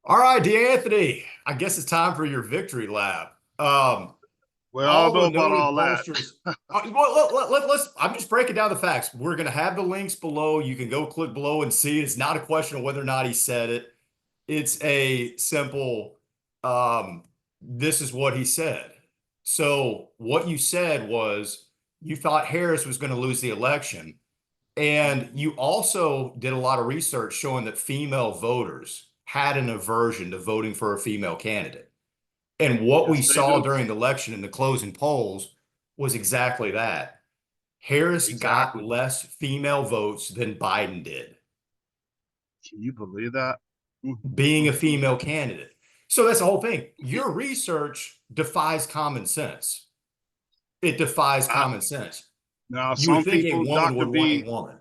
All right, DeAnthony, I guess it's time for your victory lap. Well, I don't All know the about noted all that. pollsters. I'm just breaking down the facts. We're going to have the links below. You can go click below and see. It's not a question of whether or not he said it. It's a simple, this is what he said. So what you said was you thought Harris was going to lose the election. And you also did a lot of research showing that female voters had an aversion to voting for a female candidate. And what we Yes, they saw do. during the election in the closing polls was exactly that. Harris got Exactly. less female votes than Biden did, Can you believe that? Mm, mm, being a mm, mm. female candidate. So that's the whole thing. Your research defies common sense. It defies I, common sense. Now, You would some think a people, woman Dr. would want V, a woman.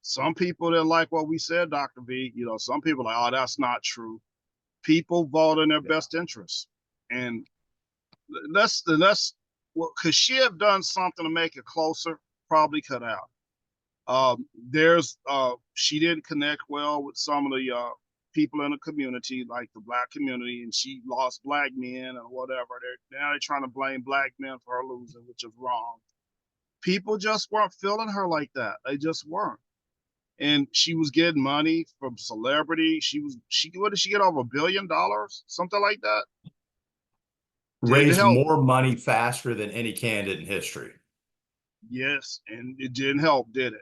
some people that like what we said, Dr. V, some people are like, oh, that's not true. People vote in their Yeah. best interests. And well, could she have done something to make it closer? Probably could have. She didn't connect well with some of the people in the community, like the black community, and she lost black men or whatever. Now they're trying to blame black men for her losing, which is wrong. People just weren't feeling her like that. They just weren't. And she was getting money from celebrity. She what did she get, over $1 billion? Something like that. Didn't Raised help. more money faster than any candidate in history. Yes, and it didn't help, did it?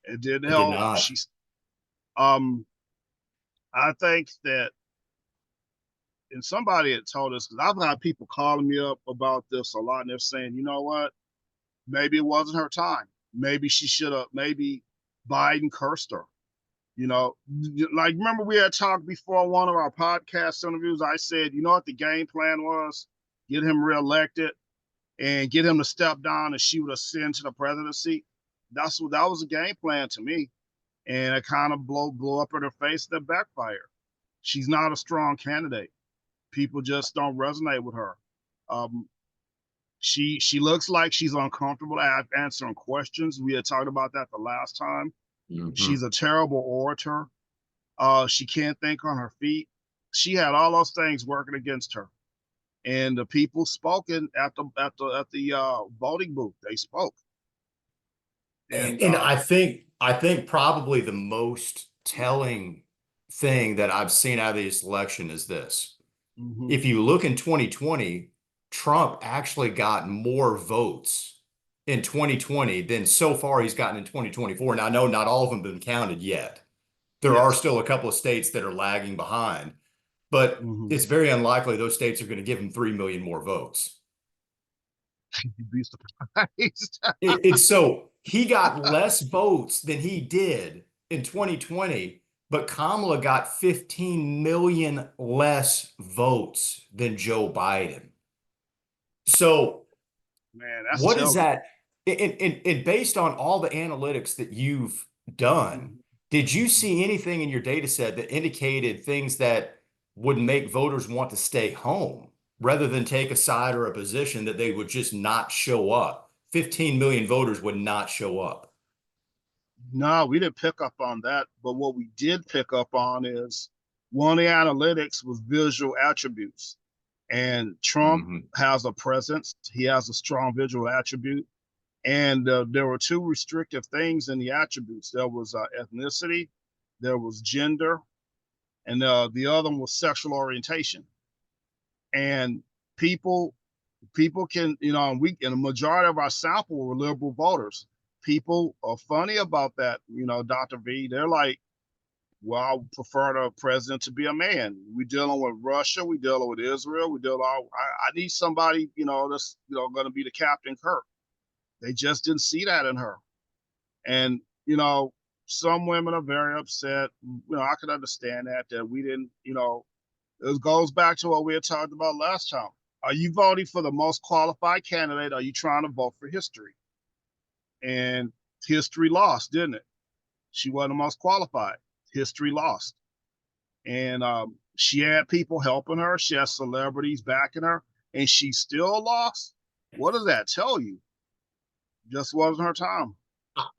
It didn't It did help. not. She's um I think that, and somebody had told us, because I've had people calling me up about this a lot, and they're saying, you know what? Maybe it wasn't her time. Maybe she should have. Maybe Biden cursed her. Like, remember we had talked before one of our podcast interviews. I said, you know what the game plan was? Get him reelected and get him to step down, and she would ascend to the presidency. That was a game plan to me, and it kind of blew up in her face. That backfired. She's not a strong candidate. People just don't resonate with her. Um, she looks like she's uncomfortable answering questions. We had talked about that the last time. Mhm. She's a terrible orator. She can't think on her feet. She had all those things working against her, and the people spoken at the voting booth. They spoke, and And I think probably the most telling thing that I've seen out of this election is this. mm-hmm. If you look in 2020, Trump actually got more votes in 2020 than so far he's gotten in 2024. Now, I know not all of them have been counted yet. There are Yes, still a couple of states that are lagging behind, but mm-hmm. it's very unlikely those states are going to give him 3 million more votes. You'd be surprised. It's so he got less votes than he did in 2020, but Kamala got 15 million less votes than Joe Biden. So Man, that's what is telling. that? And based on all the analytics that you've done, Mm-hmm. did you Mm-hmm. see anything in your data set that indicated things that would make voters want to stay home rather than take a side or a position that they would just not show up? 15 million voters would not show up. No, we didn't pick up on that. But what we did pick up on is one of the analytics was visual attributes. And Trump Mhm. has a presence, he has a strong visual attribute. And there were two restrictive things in the attributes, there was ethnicity, there was gender, and the other one was sexual orientation. And people people can, and the majority of our sample were liberal voters. People are funny about that, Dr. V. They're like, well, I would prefer the president to be a man. We dealing with Russia, we dealing with Israel, we dealing. I need somebody, that's going to be the Captain Kirk. They just didn't see that in her, and some women are very upset. I could understand that we didn't. It goes back to what we had talked about last time. Are you voting for the most qualified candidate? Or are you trying to vote for history? And history lost, didn't it? She wasn't the most qualified. History lost. And she had people helping her. She has celebrities backing her, and she still lost. What does that tell you? Just wasn't her time.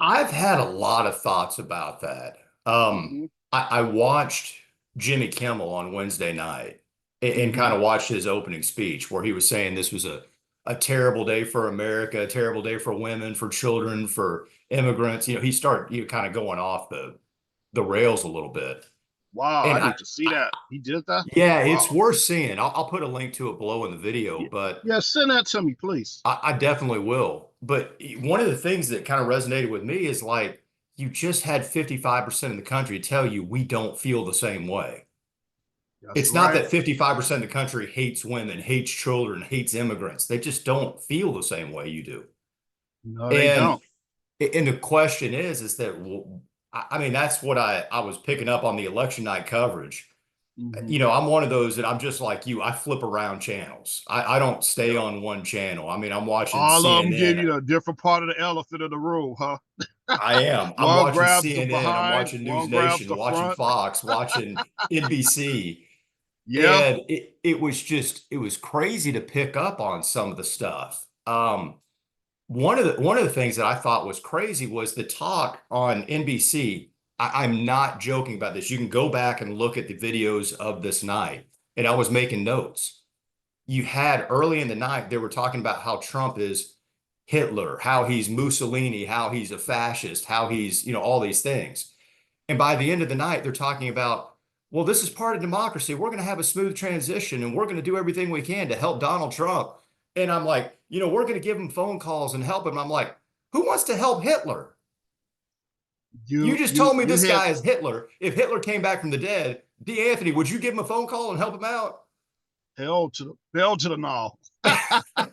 I've had a lot of thoughts about that. Mm-hmm. I watched Jimmy Kimmel on Wednesday night and Mm-hmm. kind of watched his opening speech where he was saying this was a terrible day for America, a terrible day for women, for children, for immigrants. He started kind of going off the rails a little bit. Wow, And I need to see that. He did that? yeah, it's Wow. worth seeing. I'll put a link to it below in the video, Yeah, but yeah, send that to me, please. I definitely will. But one of the things that kind of resonated with me is like you just had 55% of the country tell you we don't feel the same way. That's It's not right. that 55% of the country hates women, hates children, hates immigrants. They just don't feel the same way you do. No, they And don't. and the question is that well, I mean that's what I was picking up on the election night coverage. Mm-hmm. I'm one of those that I'm just like you. I flip around channels. I don't stay Yep. on one channel. I mean, I'm watching All of them give CNN. you a different part of the elephant in the room, huh? I am. I'm One watching grabs the CNN. I'm behind, watching News one grabs Nation, the watching front. Fox, watching NBC. Yeah, And it was crazy to pick up on some of the stuff. One of the things that I thought was crazy was the talk on NBC. I'm not joking about this. You can go back and look at the videos of this night, and I was making notes. You had early in the night, they were talking about how Trump is Hitler, how he's Mussolini, how he's a fascist, how he's, all these things. And by the end of the night, they're talking about, well, this is part of democracy. We're going to have a smooth transition and we're going to do everything we can to help Donald Trump. And I'm like, we're going to give him phone calls and help him. I'm like, who wants to help Hitler? You you just you told me you this hit guy is Hitler. If Hitler came back from the dead, D. Anthony, would you give him a phone call and help him out? hell to the no.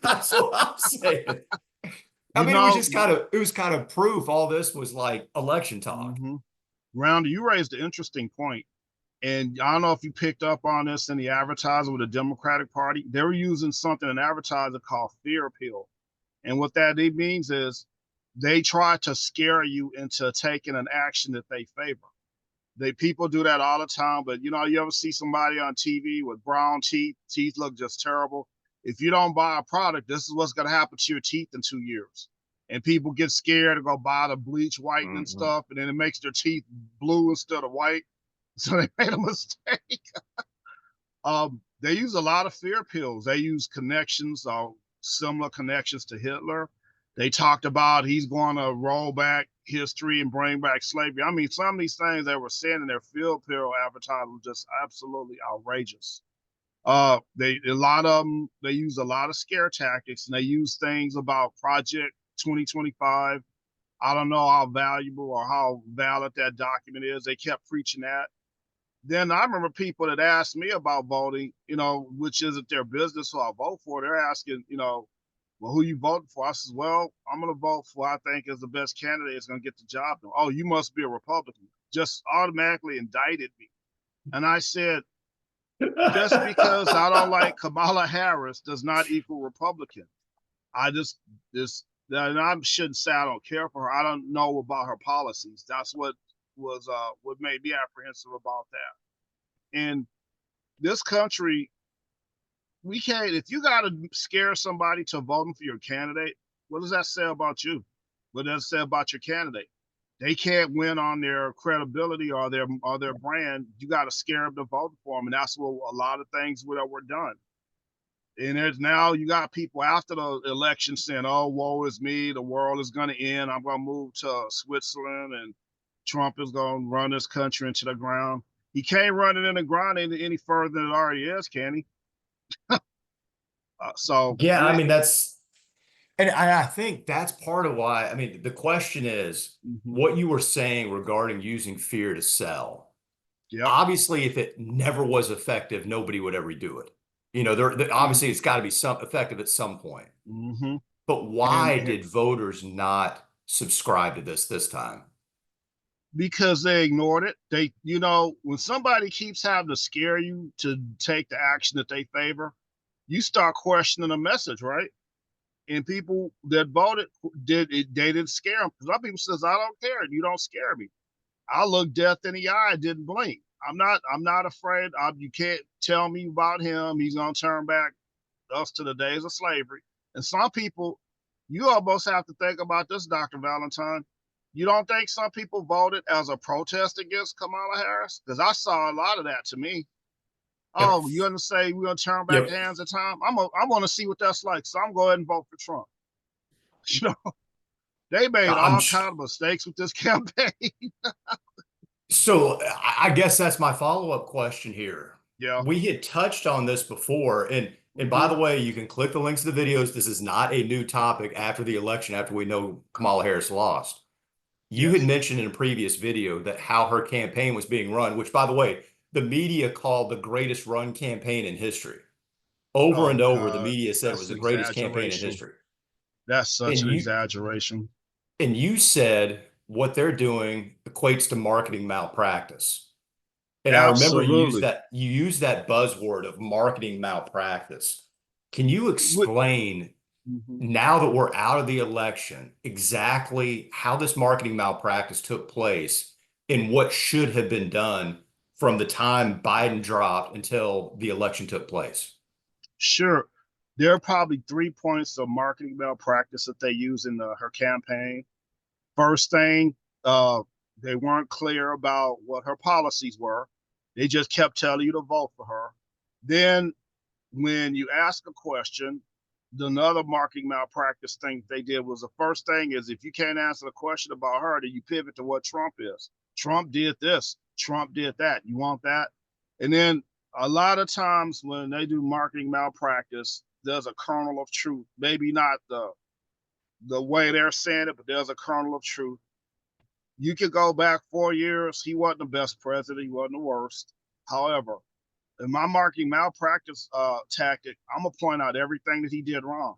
That's what I'm saying. I You mean, it was know, just kind of proof all this was like election talk. mm-hmm. Roundy, you raised an interesting point. And I don't know if you picked up on this in the advertising with the Democratic Party. They were using something in advertising called fear appeal. And what that means is they try to scare you into taking an action that they favor. People do that all the time, but you ever see somebody on TV with brown teeth look just terrible. If you don't buy a product, this is what's going to happen to your teeth in 2 years. And people get scared to go buy the bleach whitening Mhm. stuff, and then it makes their teeth blue instead of white. So they made a mistake. They use a lot of fear pills. They use connections, similar connections to Hitler. They talked about he's going to roll back history and bring back slavery. I mean, some of these things they were saying in their field pill advertising were just absolutely outrageous. They a lot of them they use a lot of scare tactics, and they use things about Project 2025. I don't know how valuable or how valid that document is. They kept preaching that. Then I remember people that asked me about voting, which isn't their business who I vote for. They're asking, well, who you voting for? I says, well, I'm going to vote for I think is the best candidate is going to get the job done. Oh, you must be a Republican. Just automatically indicted me. And I said, just because I don't like Kamala Harris does not equal Republican. I just this and I shouldn't say I don't care for her. I don't know about her policies. That's what made me apprehensive about that. In this country, we can't. If you got to scare somebody to voting for your candidate, what does that say about you? What does it say about your candidate? They can't win on their credibility or their brand. You got to scare them to vote for them, and that's what a lot of things were done. And there's now you got people after the election saying, "Oh, woe is me. The world is going to end. I'm going to move to Switzerland, and Trump is going to run this country into the ground." He can't run it in the ground any further than it already is, can he? So Yeah, I it, mean and I think that's part of why. I mean, the question is mm-hmm. what you were saying regarding using fear to sell. Yep. Obviously, if it never was effective, nobody would ever do it. Obviously it's got to be some effective at some point. Mm-hmm. But And why did voters not subscribe to this time? because they ignored it, when somebody keeps having to scare you to take the action that they favor, you start questioning the message, right? And people that voted they didn't scare them because a lot of people says I don't care, you don't scare me. I look death in the eye, didn't blink. I'm not afraid. You can't tell me about him. He's gonna turn back us to the days of slavery. And some people, you almost have to think about this, Dr. Valentine. You don't think some people voted as a protest against Kamala Harris? Because I saw a lot of that to me. Yep. Oh, you're gonna say we're gonna turn back the Yep. hands of time? I want to see what that's like, so I'm going ahead and vote for Trump. You know, they made I'm all kind of mistakes with this campaign. so I guess that's my follow-up question here. Yeah. We had touched on this before, and by Mm-hmm. the way, you can click the links to the videos. This is not a new topic after the election, after we know Kamala Harris lost. You had Yes. mentioned in a previous video that how her campaign was being run, which by the way, the media called the greatest run campaign in history. Over Oh and over, the God, media said it was that's the an greatest campaign in exaggeration. history. That's such And an you exaggeration. and you said what they're doing equates to marketing malpractice. And I remember Absolutely. you used that buzzword of marketing malpractice. Can you explain Mhm. now that we're out of the election exactly how this marketing malpractice took place and what should have been done from the time Biden dropped until the election took place? Sure. There are probably 3 points of marketing malpractice that they use in her campaign. First thing, uh, they weren't clear about what her policies were. They just kept telling you to vote for her. Then, when you ask a question, another marketing malpractice thing they did was the first thing is if you can't answer the question about her, then you pivot to what Trump is. Trump did this. Trump did that. You want that? And then a lot of times when they do marketing malpractice, there's a kernel of truth. Maybe not the way they're saying it, but there's a kernel of truth. You could go back 4 years. He wasn't the best president. He wasn't the worst. However, in my marketing malpractice tactic, I'm gonna point out everything that he did wrong.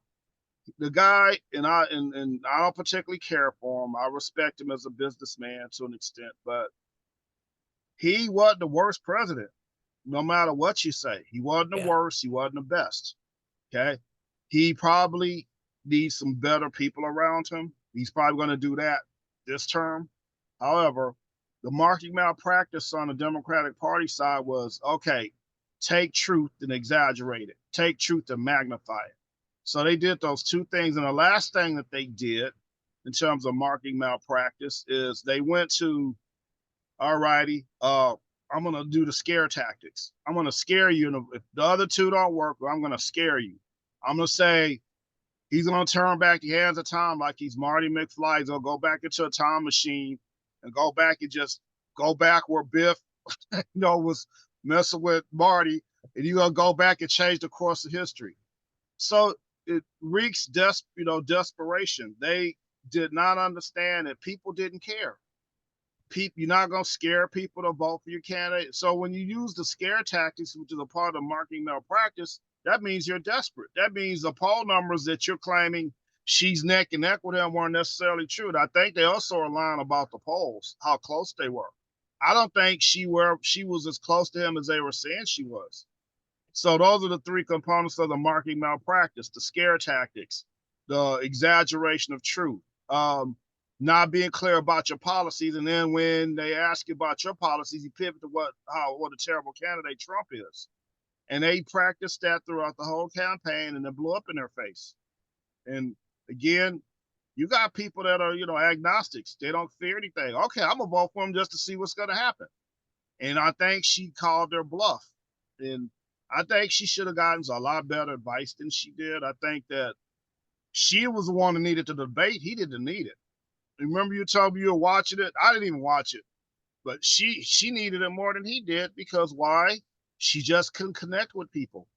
The guy, and I don't particularly care for him. I respect him as a businessman to an extent, but he wasn't the worst president. No matter what you say, he wasn't the Yeah. worst. He wasn't the best. Okay, he probably needs some better people around him. He's probably going to do that this term. However, the marketing malpractice on the Democratic Party side was okay, take truth and exaggerate it, take truth and magnify it. So they did those two things. And the last thing that they did in terms of marketing malpractice is they went to, all righty, I'm going to do the scare tactics. I'm going to scare you. And if the other two don't work, I'm going to scare you. I'm going to say, he's going to turn back the hands of time like he's Marty McFly. He'll go back into a time machine and go back and just go back where Biff, was messing with Marty, and you're going to go back and change the course of history. So it reeks desperation. They did not understand that people didn't care. You're not going to scare people to vote for your candidate. So when you use the scare tactics, which is a part of marketing malpractice, that means you're desperate. That means the poll numbers that you're claiming she's neck and neck with him weren't necessarily true. And I think they also are lying about the polls, how close they were. I don't think she was as close to him as they were saying she was. So those are the three components of the marketing malpractice: the scare tactics, the exaggeration of truth, not being clear about your policies, and then when they ask you about your policies, you pivot to what a terrible candidate Trump is. And they practiced that throughout the whole campaign, and it blew up in their face. And again, you got people that are agnostics. They don't fear anything. Okay, I'm gonna vote for him just to see what's gonna happen. And I think she called their bluff. And I think she should have gotten a lot better advice than she did. I think that she was the one that needed the debate. He didn't need it. Remember you told me you were watching it? I didn't even watch it. But she needed it more than he did because why? She just couldn't connect with people.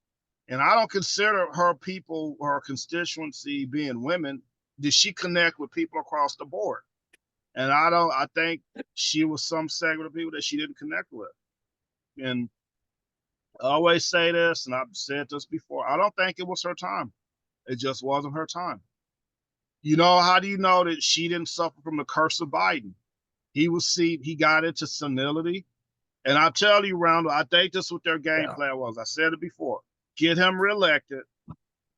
And I don't consider her people, her constituency being women. Did she connect with people across the board? And I think she was some segment of people that she didn't connect with. And I always say this, and I've said this before. I don't think it was her time. It just wasn't her time. How do you know that she didn't suffer from the curse of Biden? He got into senility. And I tell you, Randall, I think this is what their game Yeah. plan was. I said it before. Get him reelected,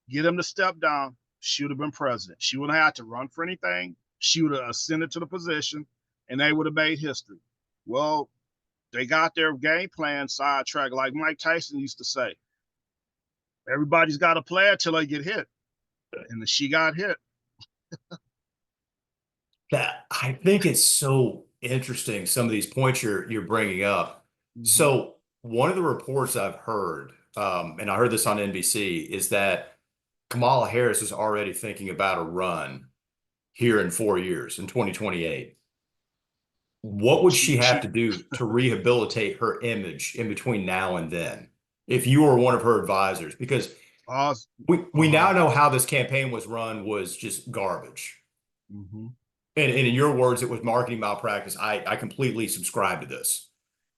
get him to step down. She would have been president. She wouldn't have had to run for anything. She would have ascended to the position, and they would have made history. Well, they got their game plan sidetracked, like Mike Tyson used to say. Everybody's got to play until they get hit, and she got hit. That I think it's so interesting, some of these points you're bringing up. Hmm. So one of the reports I've heard, and I heard this on NBC, is that Kamala Harris is already thinking about a run here in 4 years, in 2028. What would she have She to do to rehabilitate her image in between now and then, if you were one of her advisors? Because uh, we uh-huh. now know how this campaign was run was just garbage. Hmm. And in your words, it was marketing malpractice. I completely subscribe to this.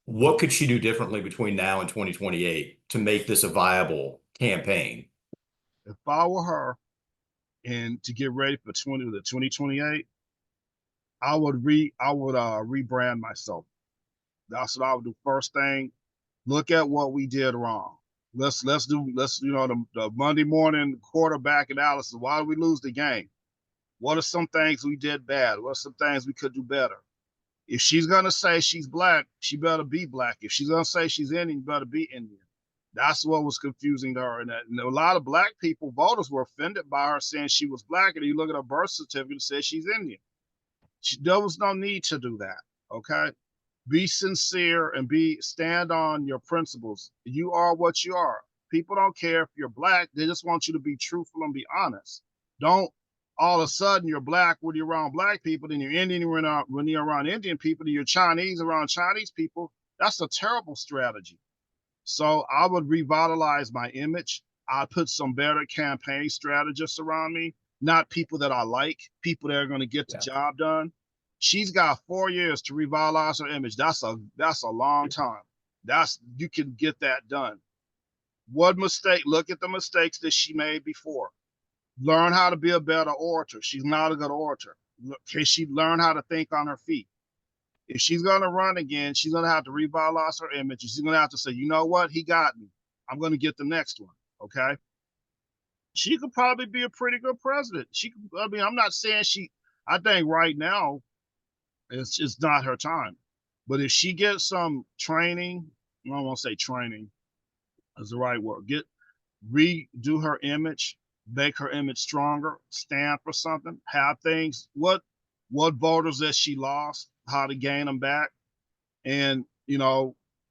What Hmm. could she do differently between now and 2028 to make this a viable campaign? If I were her and to get ready for 2028, I would rebrand myself. That's what I would do. First thing, look at what we did wrong. Let's the Monday morning quarterback analysis. Why did we lose the game? What are some things we did bad? What are some things we could do better? If she's gonna say she's black, she better be black. If she's gonna say she's Indian, you better be Indian. That's what was confusing to her. And a lot of black people, voters, were offended by her saying she was black. And you look at her birth certificate and says she's Indian. There was no need to do that. Okay. Be sincere and stand on your principles. You are what you are. People don't care if you're black. They just want you to be truthful and be honest. Don't all of a sudden you're black when you're around black people, then you're Indian when you're around Indian people, then you're Chinese around Chinese people. That's a terrible strategy. So I would revitalize my image. I put some better campaign strategists around me, not people that I like, people that are going to get the Yeah. job done. She's got 4 years to revitalize her image. That's a long time. That's you can get that done. What mistake? Look at the mistakes that she made before. Learn how to be a better orator. She's not a good orator. Can she learn how to think on her feet? If she's going to run again, she's going to have to revitalize her image. She's going to have to say, you know what? He got me. I'm going to get the next one. Okay. She could probably be a pretty good president. I mean, I'm not saying I think right now it's just not her time. But if she gets some training, I don't want to say training is the right word. Redo her image, make her image stronger, stand for something, have things, what voters that she lost, how to gain them back, and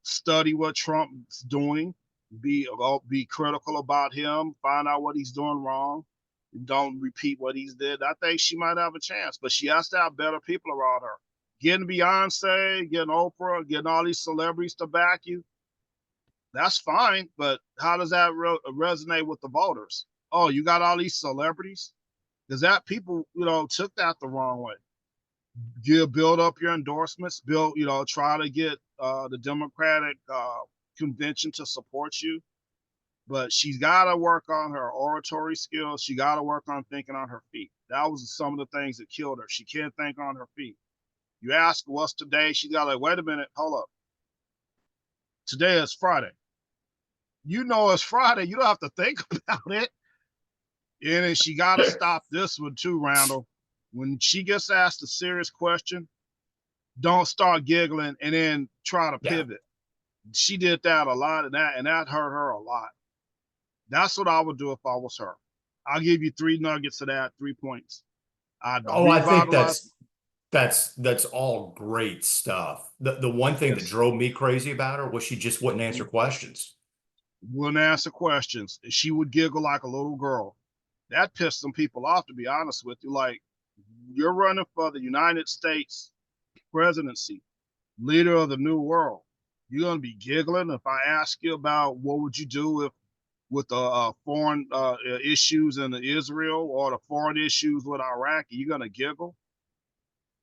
study what Trump's doing, be critical about him, find out what he's doing wrong, don't repeat what he's did. I think she might have a chance, but she has to have better people around her. Getting Beyonce, getting Oprah, getting all these celebrities to back you, that's fine, but how does that resonate with the voters? Oh, you got all these celebrities? Because that people, took that the wrong way. Build up your endorsements, try to get the Democratic convention to support you. But she's got to work on her oratory skills. She got to work on thinking on her feet. That was some of the things that killed her. She can't think on her feet. You ask her what's today, she got like, wait a minute, hold up. Today is Friday. You know it's Friday. You don't have to think about it. And then she got to stop this one too, Randall. When she gets asked a serious question, don't start giggling and then try to Yeah. pivot. She did that a lot, and that hurt her a lot. That's what I would do if I was her. I'll give you three nuggets of that, 3 points. I'd Oh, I think revitalize. that's all great stuff. The one thing that Yes, drove me crazy about her was she just wouldn't answer mm-hmm. questions. Wouldn't answer questions. She would giggle like a little girl. That pissed some people off, to be honest with you. Like, you're running for the United States presidency, leader of the new world. You're gonna be giggling if I ask you about what would you do if with the foreign issues in Israel or the foreign issues with Iraq. You're gonna giggle.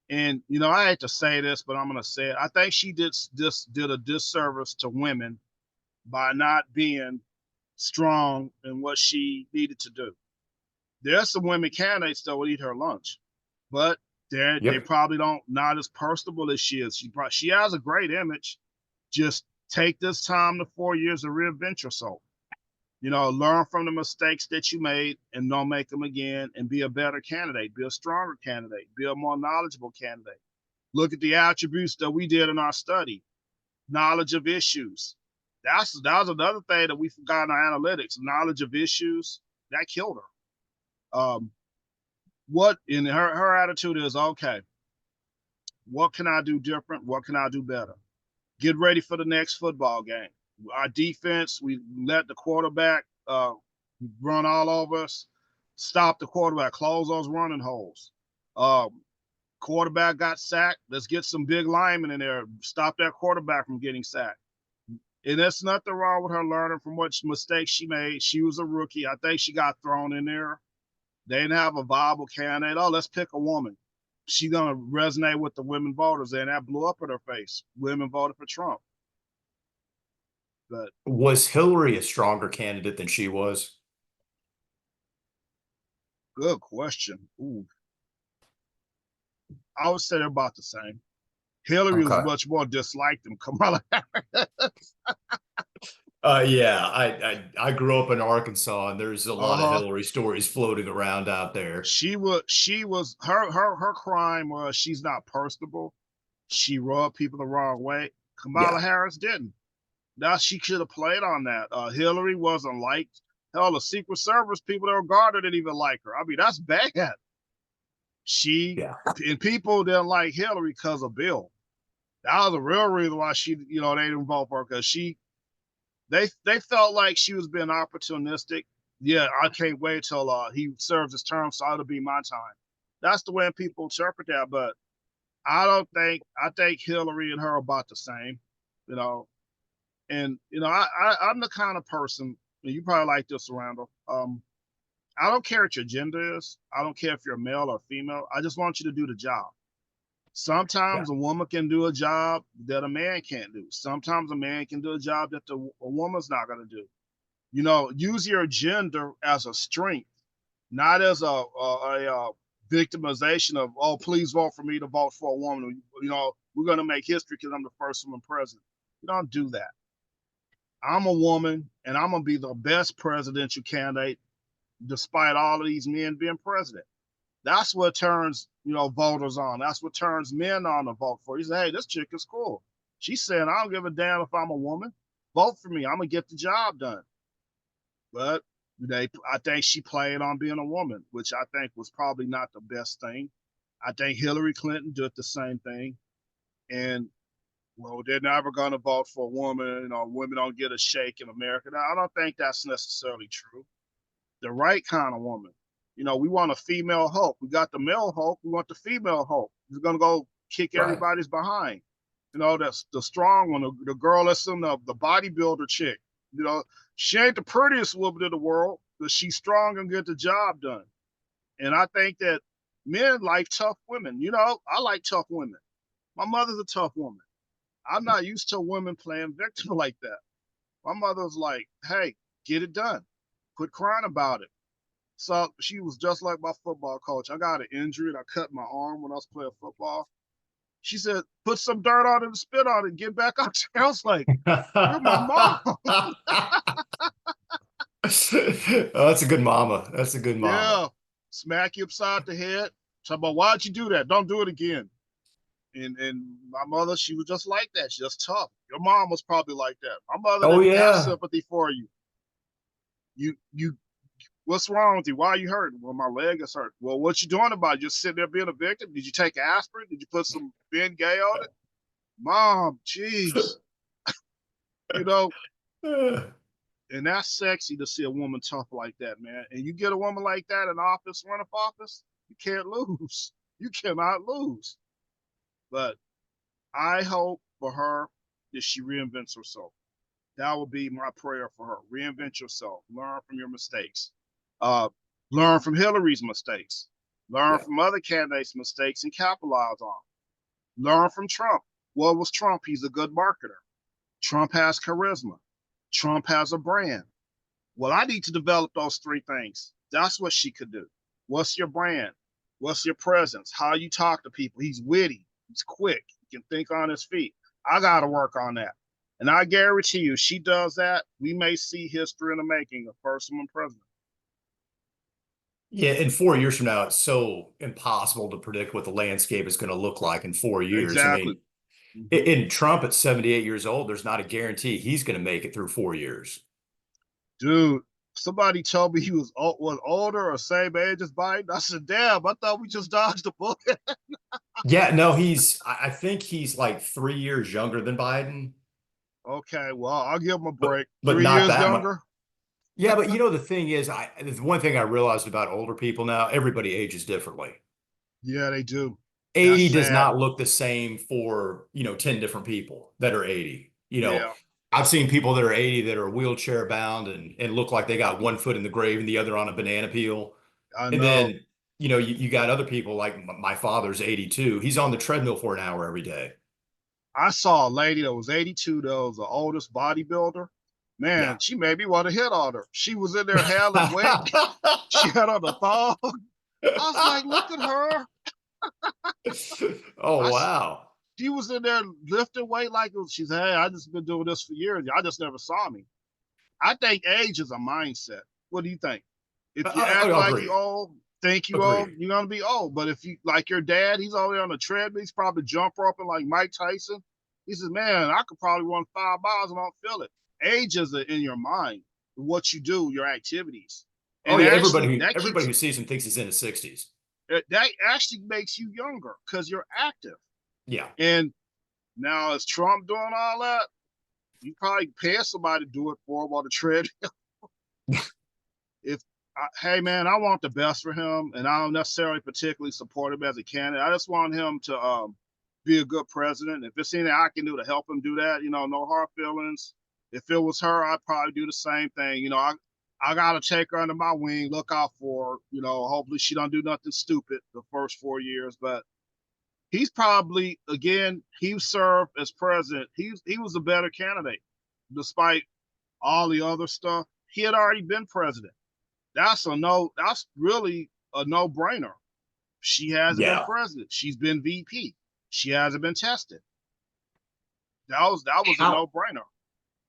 And I hate to say this, but I'm gonna say it. I think she did a disservice to women by not being strong in what she needed to do. There's some women candidates that would eat her lunch, but they Yep. probably don't not as personable as she is. She has a great image. Just take this time, the 4 years, to reinvent yourself. Learn from the mistakes that you made and don't make them again, and be a better candidate, be a stronger candidate, be a more knowledgeable candidate. Look at the attributes that we did in our study. Knowledge of issues. That was another thing that we forgot in our analytics. Knowledge of issues that killed her. What in her attitude is okay. What can I do different? What can I do better? Get ready for the next football game. Our defense, we let the quarterback run all over us. Stop the quarterback, close those running holes. Um, Quarterback got sacked. Let's get some big linemen in there. Stop that quarterback from getting sacked. And there's nothing wrong with her learning from what mistakes she made. She was a rookie. I think she got thrown in there. They didn't have a viable candidate. Oh, let's pick a woman. She's gonna resonate with the women voters, and that blew up in her face. Women voted for Trump. But Was Hillary a stronger candidate than she was? good question. Ooh, I would say they're about the same. Hillary was Okay. much more disliked than Kamala Harris. Yeah, I grew up in Arkansas, and there's a lot of Uh-huh. Hillary stories floating around out there. She was her crime was she's not personable. She rubbed people the wrong way. Kamala Yeah, Harris didn't. Now she should have played on that. Hillary wasn't liked. Hell, the Secret Service people that were guarded didn't even like her. I mean, that's bad. She yeah, and people didn't like Hillary because of Bill. That was the real reason why they didn't vote for her because they felt like she was being opportunistic. Yeah, I can't wait till he serves his term, so it'll be my time. That's the way people interpret that. But I think Hillary and her are about the same, you know. And I'm the kind of person, and you probably like this, Randall. I don't care what your gender is. I don't care if you're male or female. I just want you to do the job. yeah. Sometimes a woman can do a job that a man can't do. Sometimes a man can do a job that a woman's not going to do. Use your gender as a strength, not as a victimization of, oh, please vote for me to vote for a woman. We're going to make history because I'm the first woman president. You don't do that. I'm a woman, and I'm going to be the best presidential candidate despite all of these men being president. That's what turns, voters on. That's what turns men on to vote for. You say, hey, this chick is cool. She's saying, I don't give a damn if I'm a woman. Vote for me. I'm going to get the job done. But I think she played on being a woman, which I think was probably not the best thing. I think Hillary Clinton did the same thing. And, well, they're never going to vote for a woman. Women don't get a shake in America. Now, I don't think that's necessarily true. The right kind of woman. We want a female Hulk. We got the male Hulk. We want the female Hulk. We're going to go kick Right. everybody's behind. That's the strong one, the girl that's in the bodybuilder chick. She ain't the prettiest woman in the world, but she's strong and get the job done. And I think that men like tough women. I like tough women. My mother's a tough woman. I'm not used to women playing victim like that. My mother was like, hey, get it done. Quit crying about it. So she was just like my football coach. I got an injury and I cut my arm when I was playing football. She said, put some dirt on it and spit on it and get back out there. I was like, you're my mom. Oh, that's a good mama. That's a good mama. Yeah. Smack you upside the head. Talk about, why'd you do that? Don't do it again. And my mother, she was just like that. She's just tough. Your mom was probably like that. My mother Oh didn't have yeah. sympathy for you. You what's wrong with you? Why are you hurting? Well, my leg is hurt. Well, what you doing about it? Just sitting there being a victim? Did you take aspirin? Did you put some Ben Gay on it? Mom, jeez. You know, and that's sexy to see a woman tough like that, man. And you get a woman like that in office, run for office, you can't lose. You cannot lose. But I hope for her that she reinvents herself. That would be my prayer for her. Reinvent yourself. Learn from your mistakes. Uh, Learn from Hillary's mistakes. Learn Yeah. from other candidates' mistakes and capitalize on. Learn from Trump. What was Trump? He's a good marketer. Trump has charisma. Trump has a brand. Well, I need to develop those three things. That's what she could do. What's your brand? What's your presence? How you talk to people? He's witty. He's quick. He can think on his feet. I got to work on that. And I guarantee you, if she does that, we may see history in the making of first woman president. Yeah, in 4 years from now, it's so impossible to predict what the landscape is going to look like in 4 years. I Exactly. mean, Mm-hmm. in Trump at 78 years old, there's not a guarantee he's going to make it through 4 years. Dude, somebody told me he was older or same age as Biden. I said, damn, I thought we just dodged the bullet. Yeah, no, I think he's like 3 years younger than Biden, Okay, well, I'll give him a but break. but Three not years that much. younger. Yeah, but the thing is, the one thing I realized about older people now, everybody ages differently. Yeah, they do. That's 80 does sad. not look the same for, 10 different people that are 80. Yeah, I've seen people that are 80 that are wheelchair bound and look like they got one foot in the grave and the other on a banana peel. I And know. then, you got other people like my father's 82. He's on the treadmill for an hour every day. I saw a lady that was 82, that was the oldest bodybuilder. Yeah. Man, she made me want to hit on her. She was in there hailing weight. She had on the thong. I was like, look at her. Oh, I wow. She was in there lifting weight like she's, hey, I just been doing this for years. Y'all just never saw me. I think age is a mindset. What do you think? If you act like you Agreed. old, think you old, Agreed. you're gonna be old. But if you like your dad, he's always on the treadmill, he's probably jump roping like Mike Tyson. He says, man, I could probably run 5 miles and I don't feel it. Age is in your mind, what you do, your activities. Oh And yeah, actually everybody who sees him thinks he's in his 60s. that actually makes you younger because you're active. Yeah. And now is Trump doing all that? You probably pay somebody to do it for him on the treadmill. If hey man, I want the best for him, and I don't necessarily particularly support him as a candidate. I just want him to be a good president. If there's anything I can do to help him do that, no hard feelings. If it was her, I'd probably do the same thing. I gotta take her under my wing, look out for her. Hopefully she don't do nothing stupid the first 4 years. But he's probably, again, he served as president. He was a better candidate, despite all the other stuff. He had already been president. That's a no. That's really a no-brainer. She hasn't been Yeah. president. She's been VP. She hasn't been tested. That was a How no-brainer.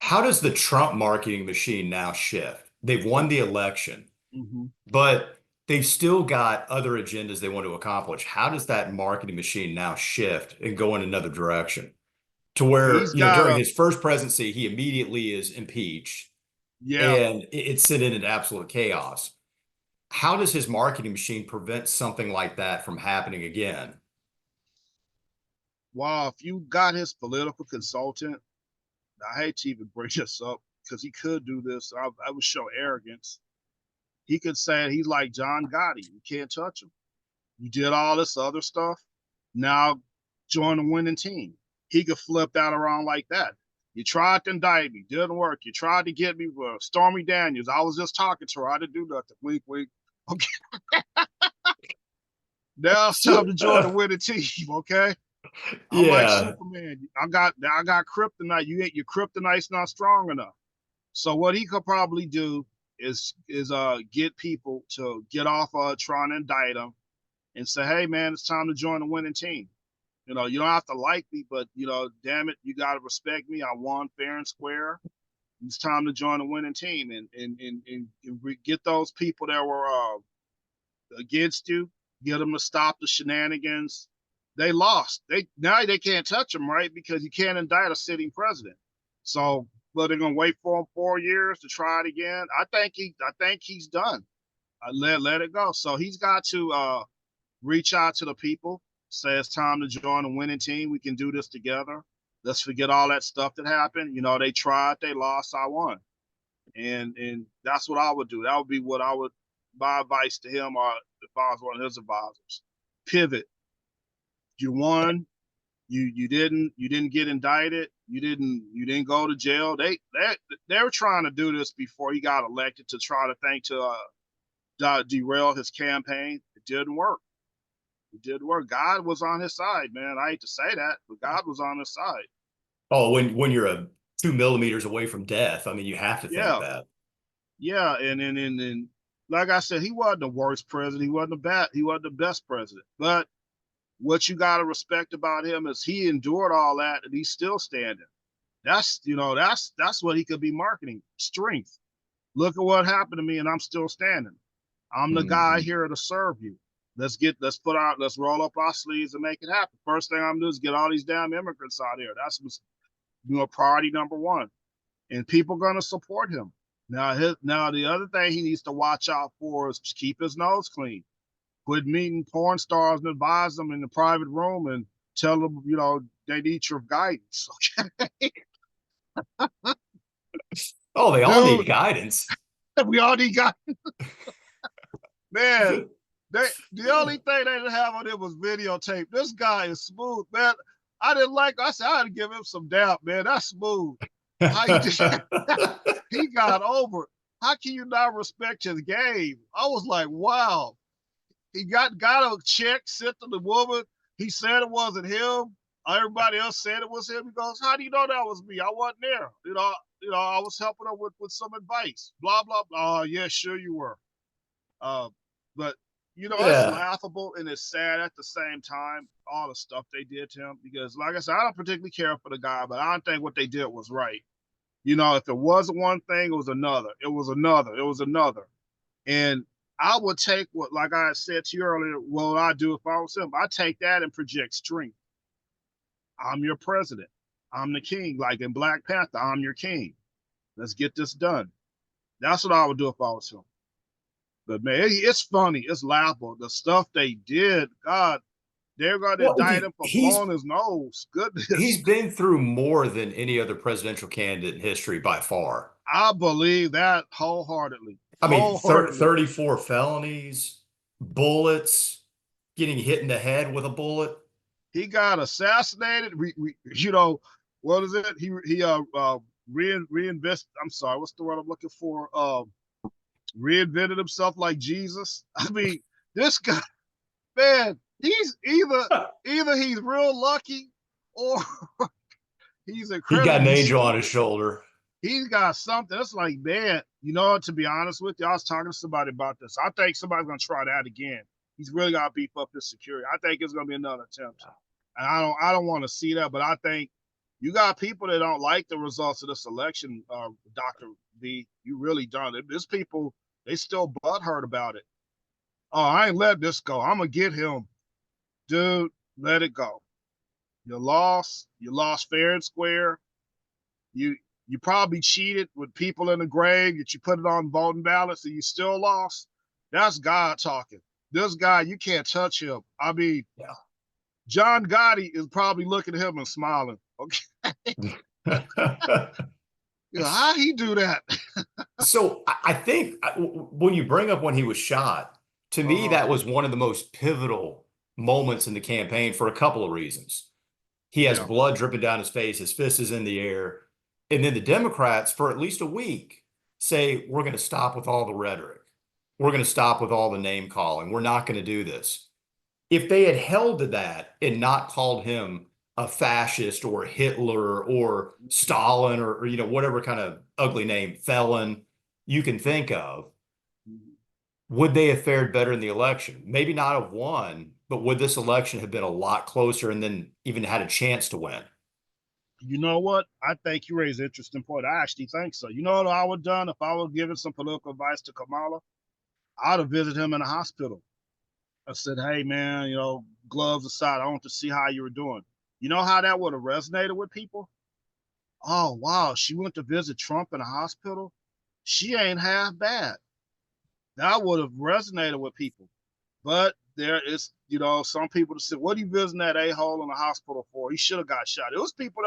how does the Trump marketing machine now shift? They've won the election, Mm-hmm. but they've still got other agendas they want to accomplish. How does that marketing machine now shift and go in another direction? To where, He's got during a his first presidency, he immediately is impeached yeah. and it sent into absolute chaos. How does his marketing machine prevent something like that from happening again? Wow, if you got his political consultant, I hate to even bring this up because he could do this. I would show arrogance. He could say he's like John Gotti. You can't touch him. You did all this other stuff. Now join the winning team. He could flip that around like that. You tried to indict me, didn't work. You tried to get me for Stormy Daniels. I was just talking to her. I didn't do nothing. Wink, wink. Okay, now it's time to join the winning team. Okay, I'm like Yeah. Superman. I got kryptonite. Your kryptonite's not strong enough. So what he could probably do is get people to get off trying to indict him and say, hey man, it's time to join the winning team. You don't have to like me, but damn it, you gotta respect me. I won fair and square. It's time to join the winning team and get those people that were against you, get them to stop the shenanigans. They lost. They can't touch them, right? Because you can't indict a sitting president. So, but they're gonna wait for him 4 years to try it again. I think he's done. Let it go. So he's got to reach out to the people, say it's time to join a winning team. We can do this together. Let's forget all that stuff that happened. They tried, they lost, I won. And that's what I would do. That would be what I would my advice to him, or if I was one of his advisors. Pivot. You won. You didn't get indicted. You didn't go to jail. They were trying to do this before he got elected to try to derail his campaign. It didn't work. It did work. God was on his side, man. I hate to say that, but God was on his side. Oh, when you're 2 millimeters away from death, I mean, you have to think Yeah, that. yeah, and like I said, he wasn't the worst president. He wasn't the best president. But what you got to respect about him is he endured all that, and he's still standing. That's what he could be marketing, strength. Look at what happened to me, and I'm still standing. I'm the guy Mhm. here to serve you. Let's roll up our sleeves and make it happen. First thing I'm gonna do is get all these damn immigrants out here. That's priority number one. And people are gonna support him. Now the other thing he needs to watch out for is keep his nose clean. Quit meeting porn stars and advise them in the private room and tell them, they need your guidance. Okay, Oh, they all need dude, guidance. we all need guidance. Man, the only thing they didn't have on it was videotape. This guy is smooth, man. I didn't like. I said I had to give him some doubt, man. That's smooth. How you did? He got over. How can you not respect his game? I was like, wow. He got a check sent to the woman. He said it wasn't him. Everybody else said it was him. He goes, "How do you know that was me? I wasn't there. I was helping him with some advice. Blah blah blah. Oh, yeah, sure you were. Uh, but it's Yeah. laughable and it's sad at the same time. All the stuff they did to him, because, like I said, I don't particularly care for the guy, but I don't think what they did was right. If it wasn't one thing, it was another. It was another. It was another. And I would take what, like I said to you earlier, what I do if I was him. I take that and project strength. I'm your president. I'm the king. Like in Black Panther, I'm your king. Let's get this done. That's what I would do if I was him. But man, it's funny. It's laughable. The stuff they did, God, they're going to Well, indict him for he's blowing his nose. Goodness. he's been through more than any other presidential candidate in history by far. I believe that wholeheartedly. I mean, Wholeheartedly. 34 felonies, bullets, getting hit in the head with a bullet. He got assassinated. What is it? He reinvest. I'm sorry, what's the word I'm looking for? Reinvented himself like Jesus. I mean, this guy, man, he's either he's real lucky or he's He got an incredibly angel on his stupid. shoulder. He's got something. It's like, man, to be honest with you, I was talking to somebody about this. I think somebody's gonna try that again. He's really got to beef up his security. I think it's gonna be another attempt. And I don't want to see that, but I think you got people that don't like the results of this election, Dr. V. You really don't. There's people, they still butthurt about it. Oh, I ain't letting this go. I'm gonna get him. Dude, let it go. You lost. You lost fair and square. You probably cheated with people in the grave that you put it on voting ballots and you still lost. That's God talking. This guy, you can't touch him. I mean, Yeah. John Gotti is probably looking at him and smiling. Okay. How he do that? So I think when you bring up when he was shot, to me, Uh-huh. that was one of the most pivotal moments in the campaign for a couple of reasons. He has Yeah. blood dripping down his face, his fist is in the air. And then the Democrats, for at least a week, say, we're going to stop with all the rhetoric. We're going to stop with all the name calling. We're not going to do this. If they had held to that and not called him a fascist or Hitler or Stalin or whatever kind of ugly name, felon you can think of, would they have fared better in the election? Maybe not have won, but would this election have been a lot closer and then even had a chance to win? You know what? I think you raised an interesting point. I actually think so. You know what I would have done if I was giving some political advice to Kamala? I'd have visited him in the hospital. I said, hey, man, gloves aside, I want to see how you were doing. You know how that would have resonated with people? Oh, wow, she went to visit Trump in the hospital. She ain't half bad. That would have resonated with people. But there is, some people that said, what are you visiting that a-hole in the hospital for? He should have got shot. It was people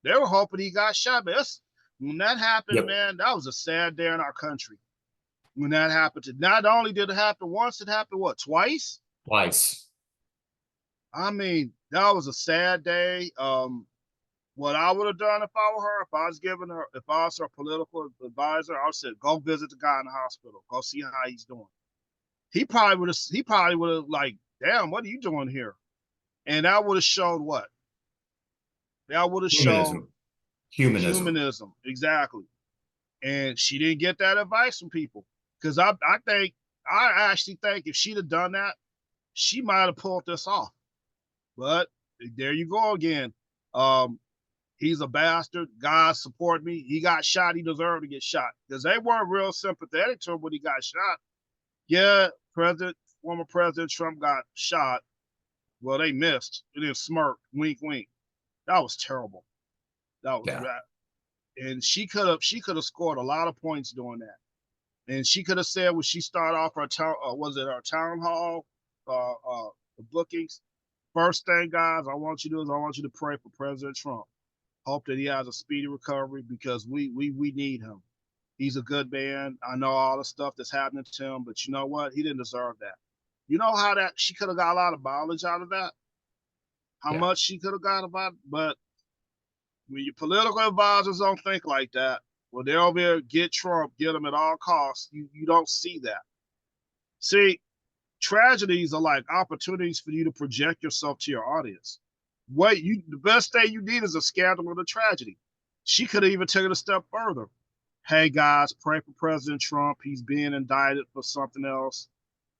they were hoping he got shot. But when that happened, Yep. man, that was a sad day in our country. When that happened, not only did it happen once, it happened, what, twice? Twice. I mean, that was a sad day. What I would have done if I were her, if I was her political advisor, I would have said, go visit the guy in the hospital. Go see how he's doing. He probably would have like, damn, what are you doing here? And that would have showed what? That would have showed Humanism. Humanism. humanism. Exactly. And she didn't get that advice from people. Because I actually think if she'd have done that, she might have pulled this off. But there you go again. He's a bastard. God support me. He got shot. He deserved to get shot. Because they weren't real sympathetic to him when he got shot. Yeah, former President Trump got shot. Well, they missed. It didn't smirk. Wink, wink. That was terrible. That was Yeah. bad. And she could have scored a lot of points doing that. And she could have said when she started off her town, was it her town hall, the bookings? First thing, guys, I want you to do is I want you to pray for President Trump. Hope that he has a speedy recovery because we need him. He's a good man. I know all the stuff that's happening to him, but you know what? He didn't deserve that. You know how that she could have got a lot of mileage out of that? How Yeah. much she could have got about, but when your political advisors don't think like that, well, they're over there, get Trump, get him at all costs. You don't see that. See, tragedies are like opportunities for you to project yourself to your audience. The best thing you need is a scandal or a tragedy. She could have even taken it a step further. Hey guys, pray for President Trump. He's being indicted for something else.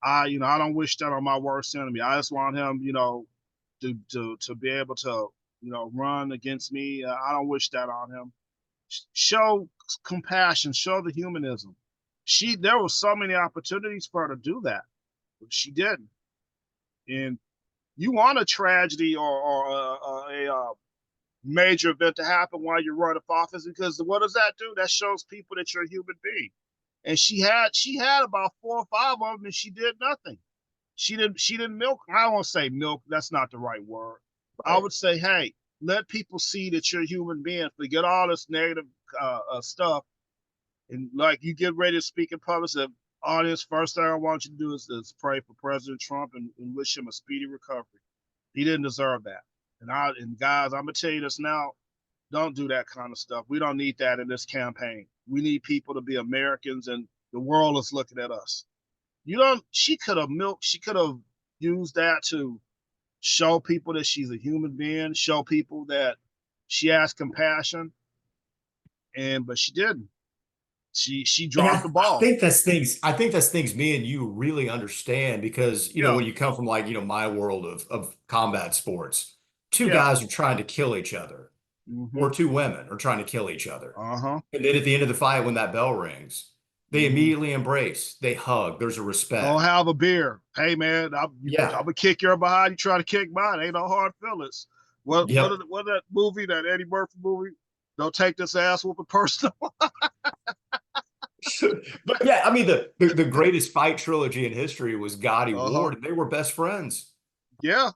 I don't wish that on my worst enemy. I just want him, to be able to, run against me. I don't wish that on him. Show compassion, show the humanism. There were so many opportunities for her to do that, but she didn't. And you want a tragedy or a major event to happen while you're running for office because what does that do? That shows people that you're a human being. And she had about 4 or 5 of them, and she did nothing. She didn't milk. I don't want to say milk. That's not the right word. I Right. would say, hey, let people see that you're a human being. Forget all this negative stuff, and like you get ready to speak in public. The audience, first thing I want you to do is pray for President Trump and wish him a speedy recovery. He didn't deserve that. And guys, I'm gonna tell you this now. Don't do that kind of stuff. We don't need that in this campaign. We need people to be Americans, and the world is looking at us. You don't. She could have milked. She could have used that to show people that she's a human being, show people that she has compassion, but she didn't. She And dropped I, the I ball. think that's things I think that's things me and you really understand because, Yeah, when you come from like, my world of combat sports, two yeah. guys are trying to kill each other, or Mm-hmm. two women are trying to kill each other. Uh-huh. And then at the end of the fight, when that bell rings, they Mm-hmm. immediately embrace, they hug, there's a Go respect. have a beer. Hey man, I'm Yeah. gonna kick your behind. You try to kick mine. Ain't no hard feelings. Yep. What that movie, that Eddie Murphy movie? Don't take this ass whooping personal. But yeah, I mean the greatest fight trilogy in history was Gotti Uh-huh. Ward, and they were best friends. Yeah.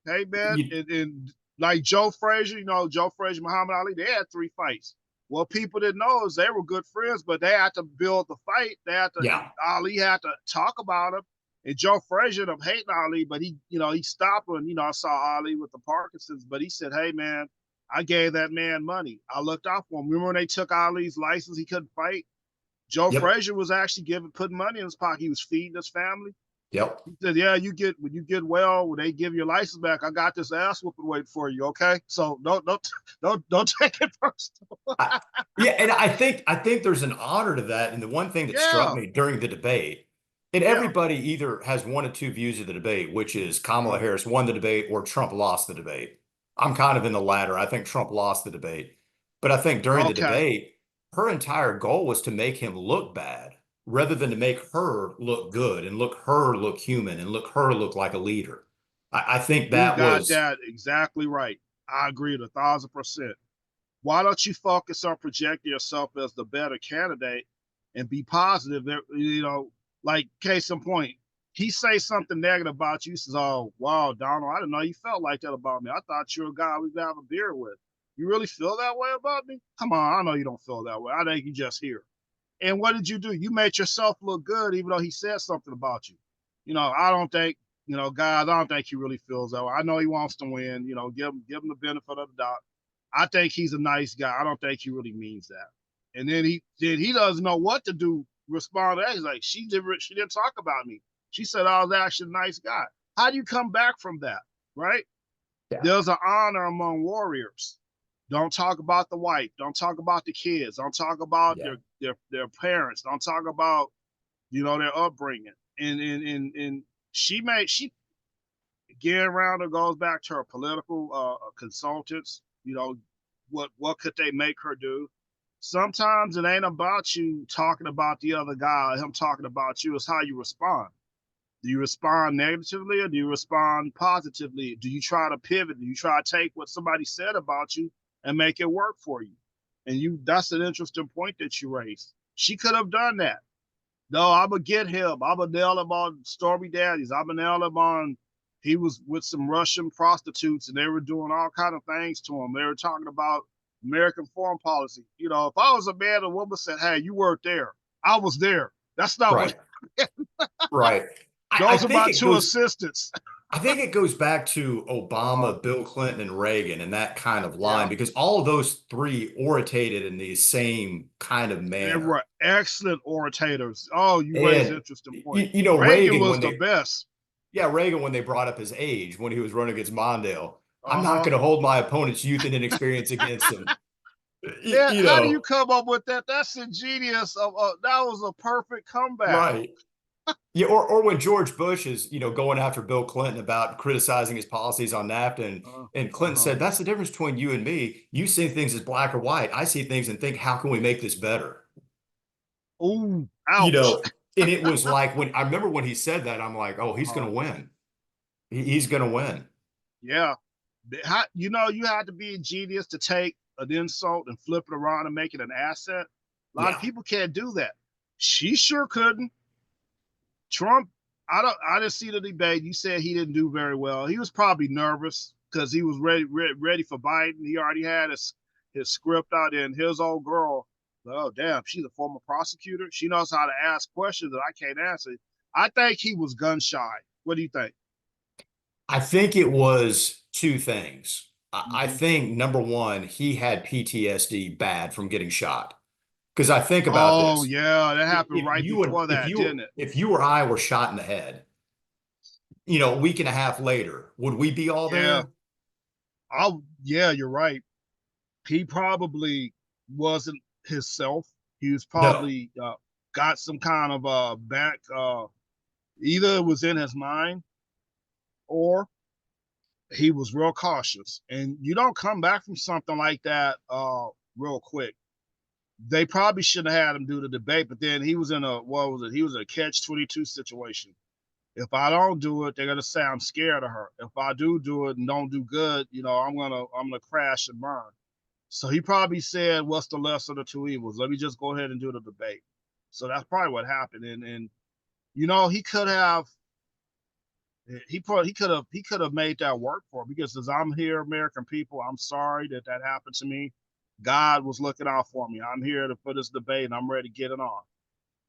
Hey man, You, and like Joe Frazier, Joe Frazier, Muhammad Ali, they had 3 fights. What people didn't know is they were good friends, but they had to build the fight. yeah. Ali had to talk about him. And Joe Frazier ended up hating Ali, but he stopped him. I saw Ali with the Parkinson's, but he said, hey man, I gave that man money. I looked out for him. Remember when they took Ali's license, he couldn't fight? Joe Yep. Frazier was actually putting money in his pocket. He was feeding his family. Yep. He said, "Yeah, when you get well, when they give your license back, I got this ass whooping waiting for you. Okay, so don't take it personal." I, yeah, and I think there's an honor to that. And the one thing that struck Yeah, me during the debate, and yeah, everybody either has one of two views of the debate, which is Kamala uh-huh. Harris won the debate or Trump lost the debate. I'm kind of in the latter. I think Trump lost the debate. But I think during the Okay. debate, her entire goal was to make him look bad rather than to make her look good and look her look human and look her look like a leader. I think You that got was, that exactly right. I agree 1,000%. Why don't you focus on projecting yourself as the better candidate and be positive? Like case in point, he say something negative about you. He says, "Oh wow, Donald, I didn't know you felt like that about me. I thought you were a guy we could have a beer with. You really feel that way about me? Come on, I know you don't feel that way. I think you just here." And what did you do? You made yourself look good, even though he said something about you. I don't think, guys, I don't think he really feels that way. I know he wants to win. Give him the benefit of the doubt. I think he's a nice guy. I don't think he really means that. And then he doesn't know what to do. Respond to that. He's like, she didn't talk about me. She said I was actually a nice guy. How do you come back from that? Right? yeah, There's an honor among warriors. Don't talk about the wife. Don't talk about the kids. Don't talk about yeah, their parents. Don't talk about their upbringing. And she again around it goes back to her political consultants. What could they make her do? Sometimes it ain't about you talking about the other guy, or him talking about you. It's how you respond. Do you respond negatively or do you respond positively? Do you try to pivot? Do you try to take what somebody said about you and make it work for you? And that's an interesting point that you raised. She could have done that. No, I'm gonna get him. I'm gonna nail him on Stormy Daddies. I'm gonna nail him on. He was with some Russian prostitutes, and they were doing all kind of things to him. They were talking about American foreign policy. You know, if I was a man, a woman said, "Hey, you weren't there. I was there." That's not what. Right. Right. I Those are think my it two goes assistants. I think it goes back to Uh, Obama, Bill Clinton, and Reagan and that kind of line yeah, because all of those three oratated in the same kind of they manner. were excellent orators. Oh, you raised an And interesting point. Reagan Reagan was when the they best. Reagan when they brought up his age when he was running against Mondale, I'm Uh not huh. going to hold my opponent's youth and inexperience against him. Man, You how do you know, come up with that? That's ingenious. That was a perfect comeback. right. Yeah, or when George Bush is, going after Bill Clinton about criticizing his policies on NAFTA, and Clinton Uh-huh. said, that's the difference between you and me. You see things as black or white. I see things and think, how can we make this better? Ooh, You ouch. know, and it was like when I remember when he said that, I'm like, oh, he's going Uh-huh. to win. He's going to win. Yeah. You had to be a genius to take an insult and flip it around and make it an asset. A lot of Yeah. people can't do that. She sure couldn't. Trump, I didn't see the debate. You said he didn't do very well. He was probably nervous because he was ready for Biden. He already had his script out, and his old girl, oh damn, she's a former prosecutor. She knows how to ask questions that I can't answer. I think he was gun shy. What do you think? I think it was two things. I Mm-hmm. think number one, he had PTSD bad from getting shot. Because I think about Oh this. yeah, that happened If right you and before that, didn't it? if you or I were shot in the head, a week and a half later, would we be all Yeah. there? Yeah, you're right. He probably wasn't himself. He was No. probably got some kind of back. Either it was in his mind or he was real cautious. And you don't come back from something like that real quick. They probably shouldn't have had him do the debate, but then he was in a what was it? He was in a catch-22 situation. If I don't do it, they're gonna say I'm scared of her. If I do it and don't do good, I'm gonna crash and burn. So he probably said, "What's the lesser of the two evils? Let me just go ahead and do the debate." So that's probably what happened. And he could have he could have made that work for him because as I'm here, American people, I'm sorry that happened to me. God was looking out for me. I'm here for this debate and I'm ready to get it on.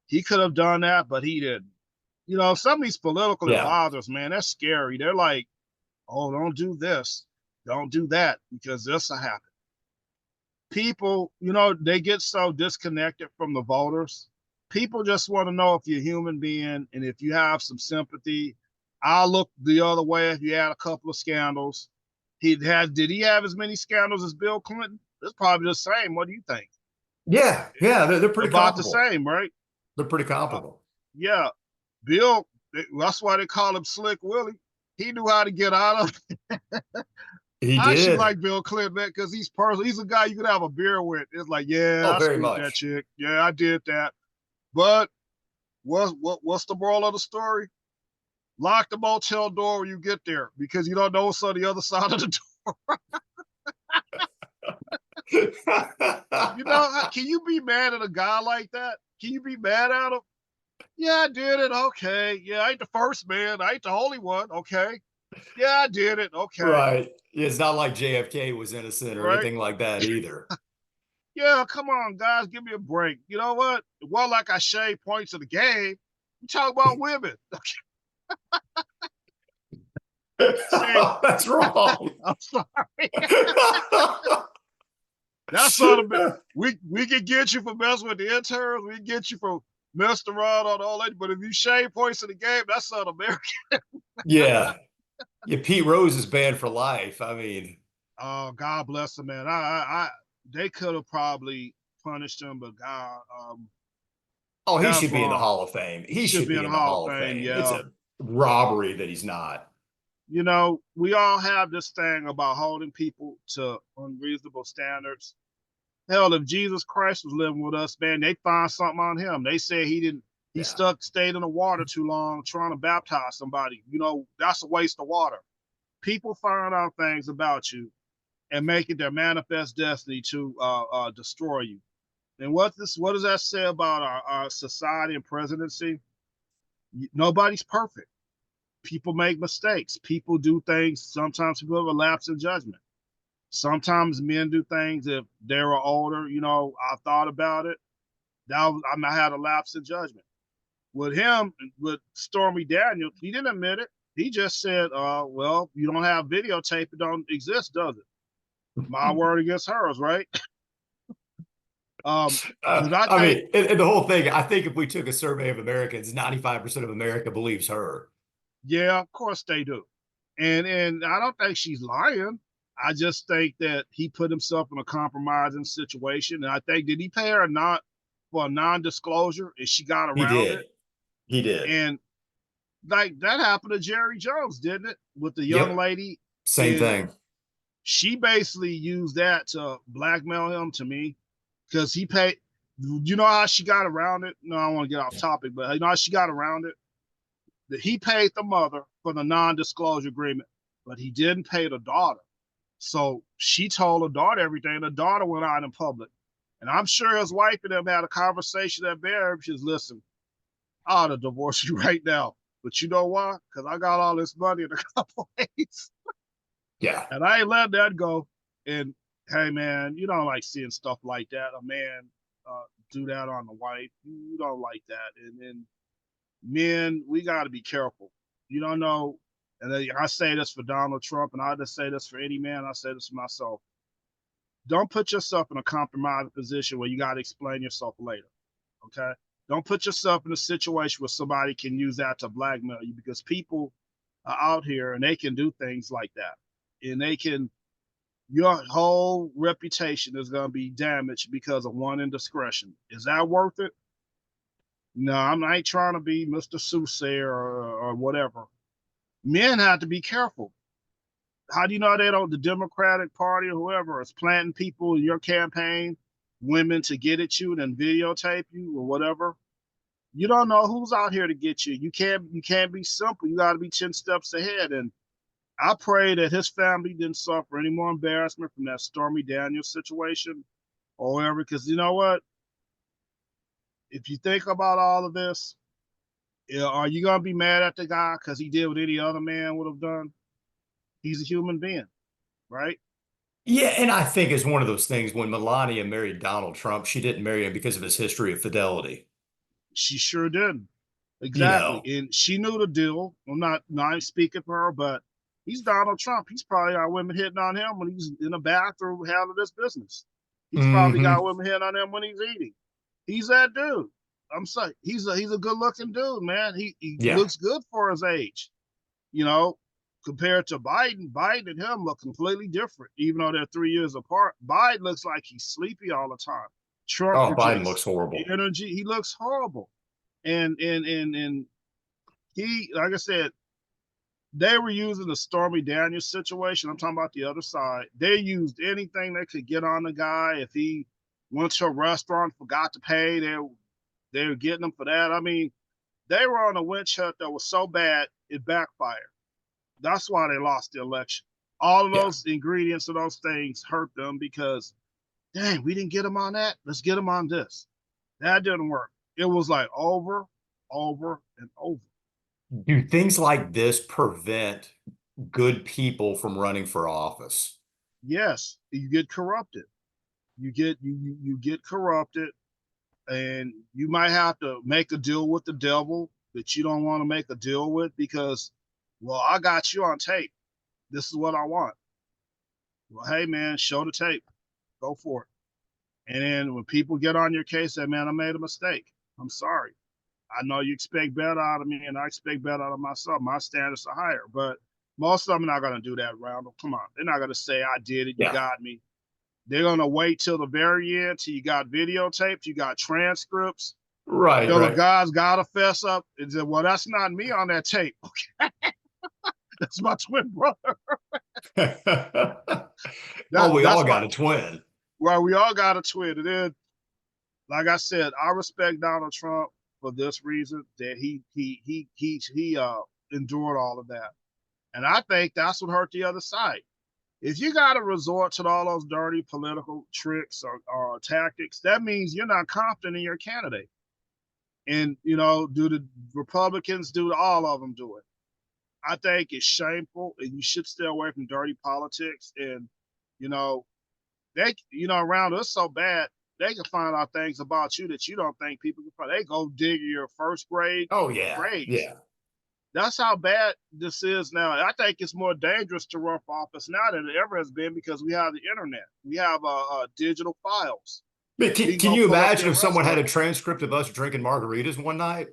He could have done that, but he didn't. Some of these political Yeah. advisors, man, they're scary. They're like, "Oh, don't do this, don't do that, because this will happen." People, they get so disconnected from the voters. People just want to know if you're a human being and if you have some sympathy. I'll look the other way if you had a couple of scandals. Did he have as many scandals as Bill Clinton? It's probably the same. What do you think? Yeah. Yeah. They're pretty About the comparable. same, right? They're pretty Uh, comparable. yeah, Bill. That's why they call him Slick Willie. He knew how to get out of. He I actually did. like Bill Clinton, man, because he's personal. He's a guy you could have a beer with. It's like, yeah, Oh, I very screwed that much. chick. Yeah, I did that. But what's the moral of the story? Lock the motel door when you get there because you don't know what's on the other side of the door. Can you be mad at a guy like that? Can you be mad at him? Yeah, I did it. Okay. Yeah, I ain't the first man. I ain't the only one. Okay. Yeah, I did it. Okay. Right. It's not like JFK was innocent or Right. anything like that either. Yeah, come on, guys, give me a break. You know what? It wasn't like I shaved points of the game. We talk about women. Say, That's wrong. I'm sorry. That's all of it. We can get you for messing with the interns. We can get you for messing around on all that. But if you shave points in the game, that's not American. Yeah. Yeah. Pete Rose is banned for life. I mean, Oh, God bless them, man. They could have probably punished him, but God, oh, he that's should be in the wrong. Hall of Fame. He He should should be in be the in the Hall of Hall of Fame. Fame. It's Yeah. a robbery that he's not. We all have this thing about holding people to unreasonable standards. Hell, if Jesus Christ was living with us, man, they find something on him. They say he didn't. He Yeah. stayed in the water too long trying to baptize somebody. That's a waste of water. People find out things about you and make it their manifest destiny to destroy you. And what does that say about our society and presidency? Nobody's perfect. People make mistakes. People do things. Sometimes people have a lapse in judgment. Sometimes men do things if they were older. I thought about it. I might have a lapse in judgment. With him, with Stormy Daniels, he didn't admit it. He just said, well, you don't have videotape. It don't exist, does it? My word against hers, right? Because I I think, mean, and the whole thing, I think if we took a survey of Americans, 95% of America believes her. yeah, of course they do. And I don't think she's lying. I just think that he put himself in a compromising situation. And I think, did he pay her not for a non-disclosure and she got He around it? did. He did. And like that happened to Jerry Jones, didn't it? With the young Yep. lady. Same And thing. she basically used that to blackmail him to me because he paid. You know how she got around it? No, I don't want to get off topic, but you know how she got around it? That he paid the mother for the non-disclosure agreement, but he didn't pay the daughter. So she told her daughter everything. The daughter went out in public. And I'm sure his wife and them had a conversation at Bear. She's, listen, I ought to divorce you right now. But you know why? Because I got all this money in a couple days. Yeah. And I ain't letting that go. And hey, man, you don't like seeing stuff like that. A man do that on the wife. You don't like that. And then men, we got to be careful. You don't know. And I say this for Donald Trump, and I just say this for any man. I say this for myself. Don't put yourself in a compromising position where you got to explain yourself later. Okay. Don't put yourself in a situation where somebody can use that to blackmail you, because people are out here and they can do things like that. And your whole reputation is going to be damaged because of one indiscretion. Is that worth it? No, I ain't trying to be Mr. Soothsayer or whatever. Men have to be careful. How do you know they don't? The Democratic Party or whoever is planting people in your campaign, women to get at you and then videotape you or whatever. You don't know who's out here to get you. You can't be simple. You got to be 10 steps ahead. And I pray that his family didn't suffer any more embarrassment from that Stormy Daniels situation or whatever. Because you know what? If you think about all of this, are you gonna be mad at the guy because he did what any other man would have done? He's a human being, right? Yeah, and I think it's one of those things when Melania married Donald Trump, she didn't marry him because of his history of fidelity. She sure did. You Exactly. know. And she knew the deal. I'm not speaking for her, but he's Donald Trump. He's probably got women hitting on him when he's in the bathroom handling this business. He's probably got Hmm. women hitting on him when he's eating. He's that dude. I'm sorry. He's a good looking dude, man. He Yeah. looks good for his age. You know, compared to Biden, Biden and him look completely different, even though they're 3 years apart. Biden looks like he's sleepy all the time. Trump Oh, Biden projects looks horrible. energy. He looks horrible. And he, like I said, they were using the Stormy Daniels situation. I'm talking about the other side. They used anything they could get on the guy. If he went to a restaurant, forgot to pay, they were getting him for that. I mean, they were on a witch hunt that was so bad it backfired. That's why they lost the election. All of Yeah. those ingredients of those things hurt them because, dang, we didn't get them on that. Let's get them on this. That didn't work. It was like over, over, and over. Do things like this prevent good people from running for office? Yes, you get corrupted. You get corrupted, and you might have to make a deal with the devil that you don't want to make a deal with because, well, I got you on tape. This is what I want. Well, hey man, show the tape. Go for it. And then when people get on your case, say, man, I made a mistake. I'm sorry. I know you expect better out of me, and I expect better out of myself. My standards are higher, but most of them are not going to do that, Randall. Come on. They're not going to say, I did it. You Yeah. got me. They're going to wait till the very end, till you got videotapes, you got transcripts, Right, till the right. guys got to fess up and say, well, that's not me on that tape. That's my twin brother. Oh, we all That's my, got a twin. well, we all got a twin. And then, like I said, I respect Donald Trump for this reason that he endured all of that. And I think that's what hurt the other side. If you got to resort to all those dirty political tricks or tactics, that means you're not confident in your candidate. And, do the Republicans do all of them do it? I think it's shameful, and you should stay away from dirty politics. And, you know, around us so bad, they can find out things about you that you don't think people can find. They go dig your first grade Oh yeah, grades. yeah. That's how bad this is now. I think it's more dangerous to run for office now than it ever has been because we have the internet. We have digital files. But We can can go you pull up imagine their if someone had a resume. transcript of us drinking margaritas one night?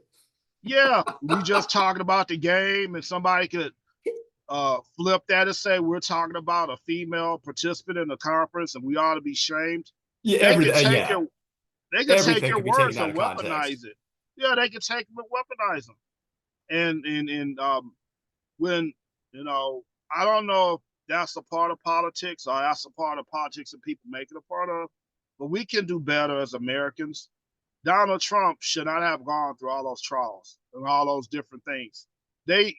Yeah, we just talking about the game, and somebody could flip that and say we're talking about a female participant in the conference, and we ought to be shamed. Yeah, They could take yeah. your they could take Everything your could be taken words out and of context. weaponize it. Yeah, they could take them and weaponize them. And when I don't know if that's a part of politics or that's a part of politics that people make it a part of, but we can do better as Americans. Donald Trump should not have gone through all those trials and all those different things. They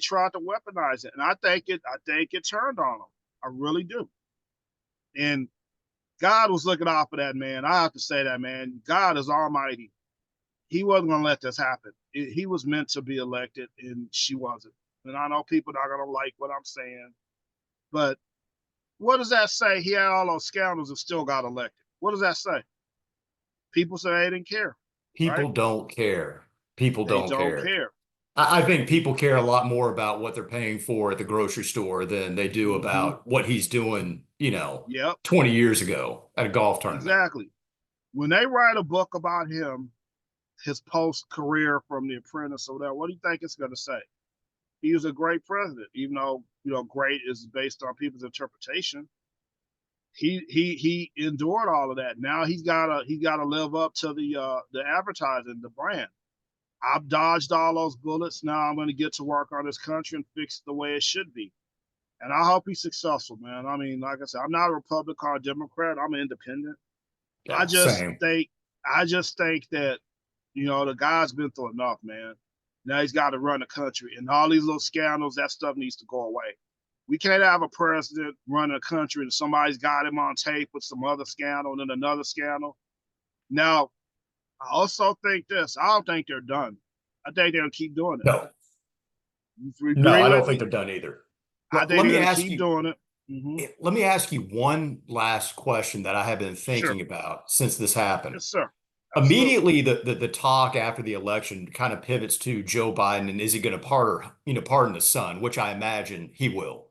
tried to weaponize it, and I think it turned on them. I really do. And God was looking out for that man. I have to say that, man. God is almighty. He wasn't going to let this happen. He was meant to be elected, and she wasn't. And I know people are not going to like what I'm saying, but what does that say? He had all those scoundrels and still got elected. What does that say? People say they didn't care, right? People don't care. People They don't don't care. care. I think people care a lot more about what they're paying for at the grocery store than they do Mm-hmm. about what he's doing, Yep, 20 years ago at a golf tournament. exactly. When they write a book about him, his post career from The Apprentice or whatever, what do you think it's going to say? He was a great president, even though great is based on people's interpretation. He endured all of that. Now he's gotta live up to the advertising, the brand. I've dodged all those bullets. Now I'm going to get to work on this country and fix it the way it should be. And I hope he's successful, man. I mean, like I said, I'm not a Republican or a Democrat. I'm an independent. I Yeah, just same. think I just think that the guy's been through enough, man. Now he's got to run the country, and all these little scandals, that stuff needs to go away. We can't have a president running a country and somebody's got him on tape with some other scandal and then another scandal. Now, I also think this. I don't think they're done. I think they're gonna keep doing it. No, You no, agree I don't with think me? they're done either. I think Let they're me gonna ask keep you, doing it. Mm-hmm. let me ask you one last question that I have been Sure. thinking about since this happened. Yes, sir. Absolutely. Immediately, the talk after the election kind of pivots to Joe Biden and is he going to pardon the son, which I imagine he will.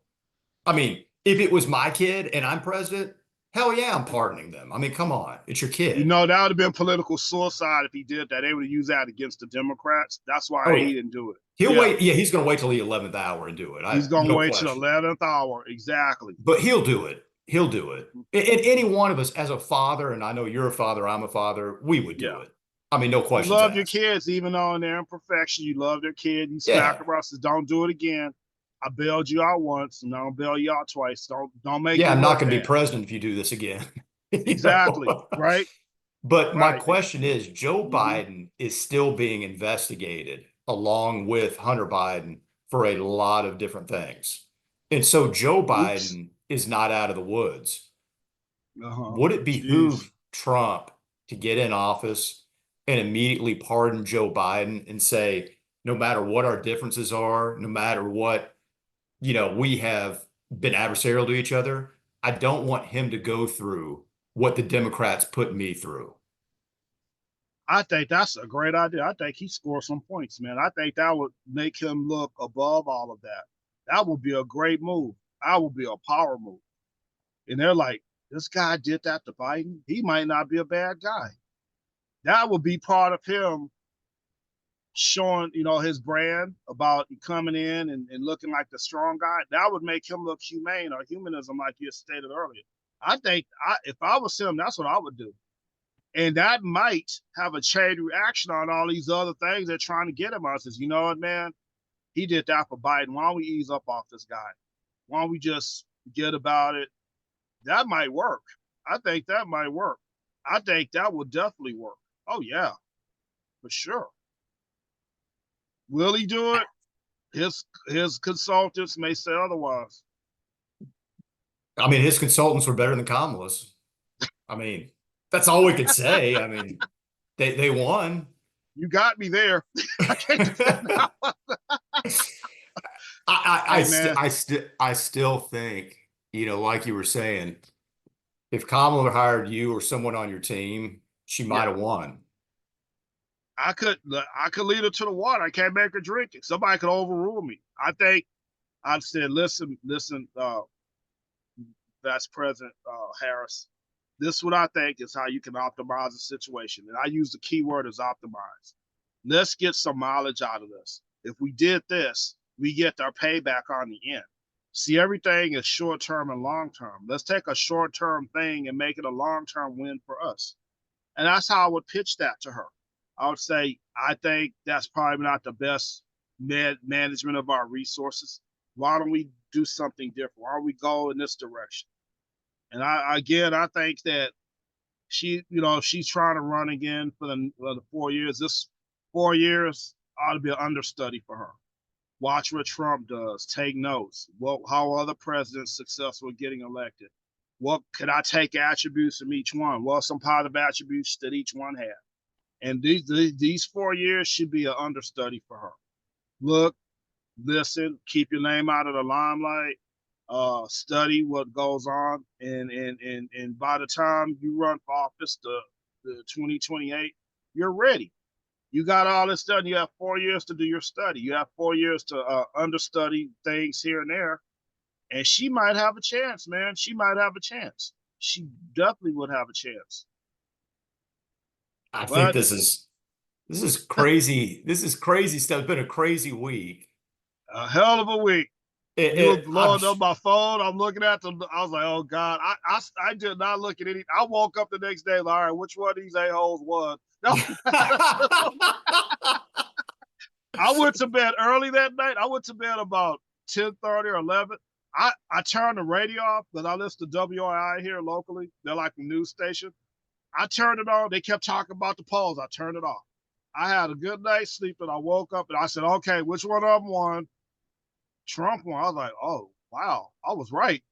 I mean, if it was my kid and I'm president, hell yeah, I'm pardoning them. I mean, come on, it's your kid. That would have been political suicide if he did that. They would have used that against the Democrats. That's Oh why yeah, he didn't do it. he'll Yeah. wait. Yeah, he's going to wait till the 11th hour and do it. He's gonna No wait till the question. 11th hour. Exactly. But he'll do it. He'll do it. And any one of us as a father, and I know you're a father, I'm a father, we would Yeah. do it. I mean, no You questions love your asked. kids, even though in their imperfection, you love their kid. You smack Yeah. them around, says, "Don't do it again. I bailed you out once, and I'll bail you out twice. Don't make Yeah, me I'm not look going to be bad." president if you do this again. You Exactly. know? Right. But my Right. question is, Joe Mm-hmm. Biden is still being investigated along with Hunter Biden for a lot of different things. And so Joe Oops. Biden is not out of the woods. Uh huh. Would it Jeez. behoove Trump to get in office and immediately pardon Joe Biden and say, no matter what our differences are, no matter what, we have been adversarial to each other, I don't want him to go through what the Democrats put me through. I think that's a great idea. I think he scored some points, man. I think that would make him look above all of that. That would be a great move. That would be a power move. And they're like, this guy did that to Biden. He might not be a bad guy. That would be part of him showing, his brand about coming in and looking like the strong guy. That would make him look humane or humanism, like you stated earlier. I think if I was him, that's what I would do. And that might have a chain reaction on all these other things they're trying to get him on. Says, you know what, man? He did that for Biden. Why don't we ease up off this guy? Why don't we just forget about it? That might work. I think that might work. I think that would definitely work. Oh yeah, for sure. Will he do it? His consultants may say otherwise. I mean, his consultants were better than Kamala's. I mean, that's all we could say. I mean, they won. You got me there. I can't defend that. Hey man, I still think, like you were saying, if Kamala hired you or someone on your team, she might yeah, have won. I could lead her to the water. I can't make her drink it. Somebody could overrule me. I think I've said, listen, Vice President Harris. This is what I think is how you can optimize the situation. And I use the key word as optimize. Let's get some mileage out of this. If we did this, we get our payback on the end. See, everything is short term and long term. Let's take a short term thing and make it a long term win for us. And that's how I would pitch that to her. I would say, I think that's probably not the best management of our resources. Why don't we do something different? Why don't we go in this direction? And I think that if she's trying to run again for the 4 years, this 4 years ought to be an understudy for her. Watch what Trump does. Take notes. How other presidents successful getting elected. What could I take attributes from each one? Well, some positive attributes that each one had. And these 4 years should be an understudy for her. Look, listen, keep your name out of the limelight. Study what goes on, and by the time you run for office, the 2028, you're ready. You got all this done. You have 4 years to do your study. You have 4 years to understudy things here and there, and she might have a chance, man. She might have a chance. She definitely would have a chance. I think But this is crazy. This is crazy stuff. It's been a crazy week. a hell of a week. It, You were it, I'm blowing up my phone. I'm looking at them. I was like, oh God. I did not look at any. I woke up the next day, like, all right, which one of these a-holes won? No, I went to bed early that night. I went to bed about 10:30 or 11. I turned the radio off because I listen to WII here locally. They're like a news station. I turned it on. They kept talking about the polls. I turned it off. I had a good night's sleep and I woke up and I said, okay, which one of them won? Trump won. I was like, oh, wow, I was right.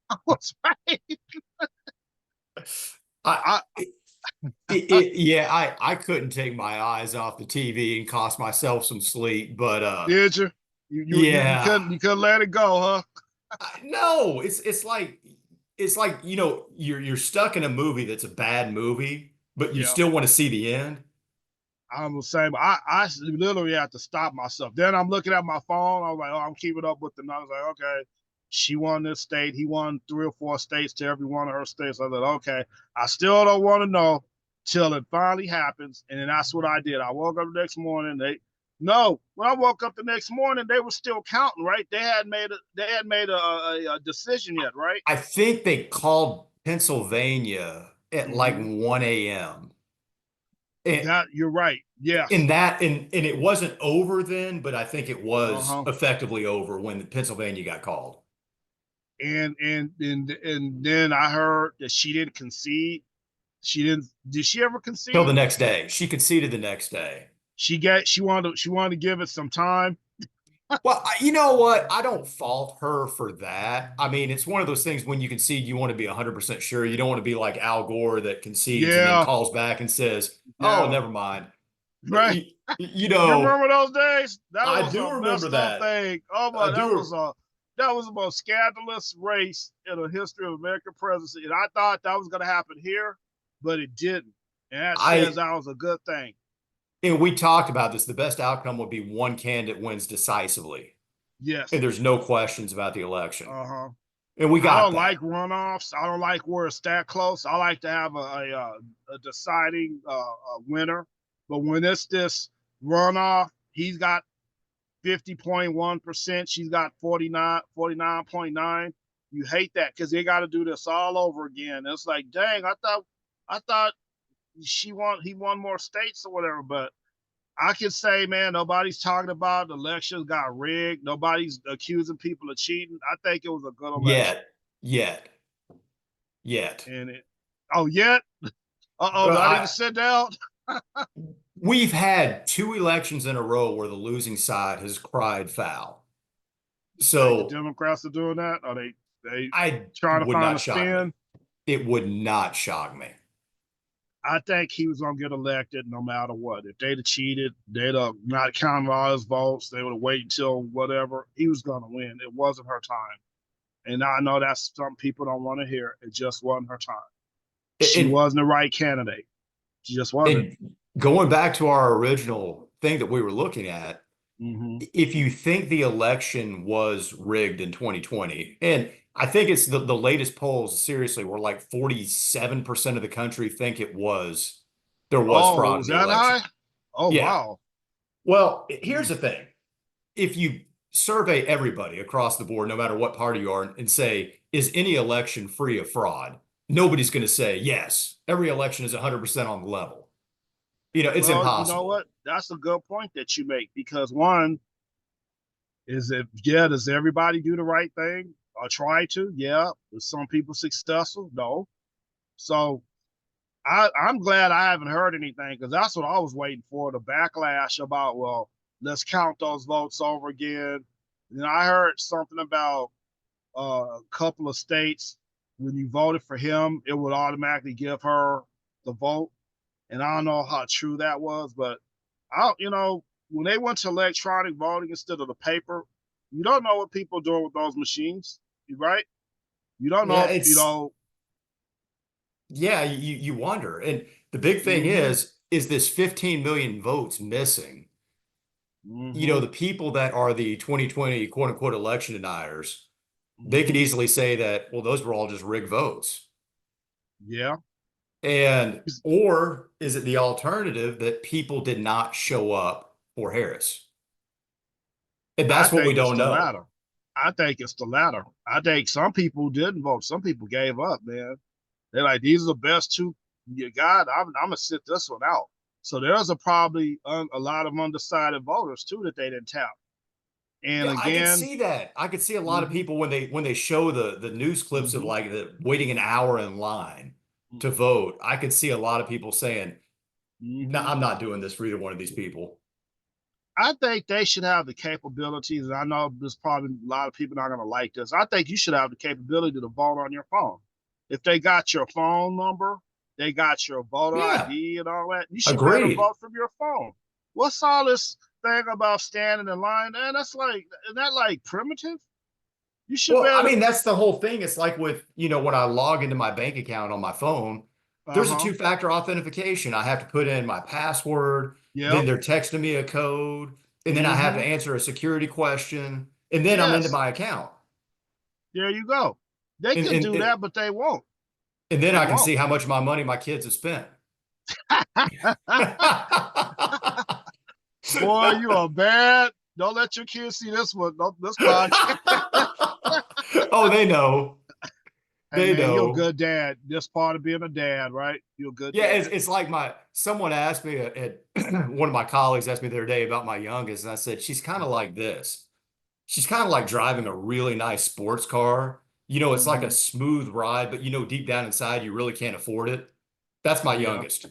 I was right. I, I yeah, I couldn't take my eyes off the TV and cost myself some sleep, but did you? You yeah, couldn't let it go, huh? no, it's like you're stuck in a movie that's a bad movie, but you Yeah. still want to see the end. I'm the same. I literally have to stop myself. Then I'm looking at my phone. I was like, oh, I'm keeping up with the numbers. Like, okay, she won this state. He won 3 or 4 states to every one of her states. I thought, okay, I still don't want to know till it finally happens. And then that's what I did. I woke up the next morning. When I woke up the next morning, they were still counting, right? They had made a decision yet, right? I think they called Pennsylvania at like Mm-hmm. 1 a.m. And That you're right. Yes. and it wasn't over then, but I think it was Uh-huh. effectively over when Pennsylvania got called. And then I heard that she didn't concede. She didn't. Did she ever Till the concede? next day. She conceded the next day. She wanted to give it some time. Well, you know what? I don't fault her for that. I mean, it's one of those things when you concede, you want to be 100% sure. You don't want to be like Al Gore that concedes and then Yeah, calls back and says, "Oh, yeah, never mind." right. You You know, remember those days? That I was do a remember messed up that. thing. Oh I my, do. that was the most scandalous race in the history of American presidency, and I thought that was going to happen here, but it didn't, and that says I that was a good thing. and we talked about this. The best outcome would be one candidate wins decisively, and Yes. there's no questions about the election. Uh huh. And we I got don't like that. runoffs. I don't like where it's that close. I like to have a deciding winner. But when it's this runoff, he's got 50.1%. She's got 49.9. You hate that because they got to do this all over again. It's like, dang, I thought he won more states or whatever. But I can say, man, nobody's talking about the elections got rigged. Nobody's accusing people of cheating. I think it was a good election. Yet, yet, yet. And oh, yet? Uh-oh, do Well, I need to sit down? we've had two elections in a row where the losing side has cried foul. You think the So Democrats are doing that? Are they? They I trying to would find not a shock me. spin. It would not shock me. I think he was gonna get elected no matter what. If they'd have cheated, they'd have not counted all his votes. They would have waited until whatever. He was gonna win. It wasn't her time. And I know that's some people don't want to hear. It just wasn't her time. She And wasn't the right candidate. She just wasn't. and going back to our original thing that we were looking at, Mm-hmm. if you think the election was rigged in 2020, and I think it's the latest polls, seriously, were like 47% of the country think there was Oh, it fraud in was the that election. high? Oh Yeah. wow. Well, here's the thing. If you survey everybody across the board, no matter what party you are, and say, is any election free of fraud? Nobody's going to say, yes, every election is 100% on the level. It's Well, you know impossible. what? That's a good point that you make because one is if yeah, does everybody do the right thing or try to? Yeah. Is some people successful? No. So I'm glad I haven't heard anything because that's what I was waiting for, the backlash about, well, let's count those votes over again. And I heard something about a couple of states, when you voted for him, it would automatically give her the vote. And I don't know how true that was, but when they went to electronic voting instead of the paper, you don't know what people are doing with those machines, right? You don't Yeah, know, yeah, you wonder. And the big thing mm-hmm, is this 15 million votes missing. mm-hmm, The people that are the 2020 quote unquote election deniers, they could mm-hmm. easily say that, well, those were all just rigged votes. Yeah. And or is it the alternative that people did not show up for Harris? And I that's what we think it's don't the know. latter. I think it's the latter. I think some people didn't vote. Some people gave up, man. They're like, these are the best two. You got, I'm gonna sit this one out. So there's probably a lot of undecided voters too that they didn't tap. And Yeah, I could again, see that. I could see a lot of mm-hmm, people when they show the news clips of mm-hmm, like waiting an hour in line to mm-hmm, vote. I could see a lot of people saying, "No, mm-hmm. I'm not doing this for either one of these people." I think they should have the capabilities. And I know there's probably a lot of people not gonna like this. I think you should have the capability to vote on your phone. If they got your phone number, they got your voter Yeah, ID and all that, you should be able to agreed. vote from your phone. What's all this thing about standing in line? Man, isn't that like primitive? You should be Well, I able mean, that's the whole thing. It's like when I log into my bank account on my phone, to, there's a uh-huh. two-factor authentication. I have to put in my password, then Yep. they're texting me a code, and then I have to Mm-hmm. answer a security question, and then I'm into Yes. my account. There you go. They And could and do that, but they won't. and then They I can won't. see how much my money my kids have spent. Boy, you are bad. Don't let your kids see this one. This podcast. Oh, they know. Hey They man, you're a know. good dad. This part of being a dad, right? You're a good Yeah, dad. it's like someone asked me one of my colleagues asked me the other day about my youngest, and I said, she's kind of like this. She's kind of like driving a really nice sports car. It's like a Mm-hmm. smooth ride, but deep down inside, you really can't afford it. That's my Yeah. youngest.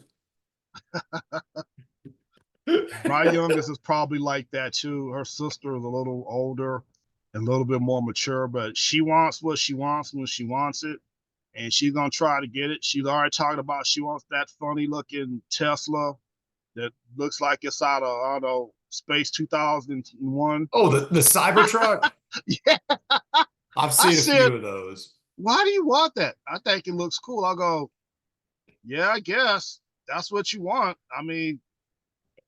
My youngest is probably like that too. Her sister is a little older and a little bit more mature, but she wants what she wants when she wants it. And she's gonna try to get it. She's already talked about she wants that funny looking Tesla that looks like it's out of, I don't know, Space 2001. Oh, the Cybertruck. Yeah. I've I seen a said, few of those. why do you want that? I think it looks cool. I go, yeah, I guess that's what you want. I mean,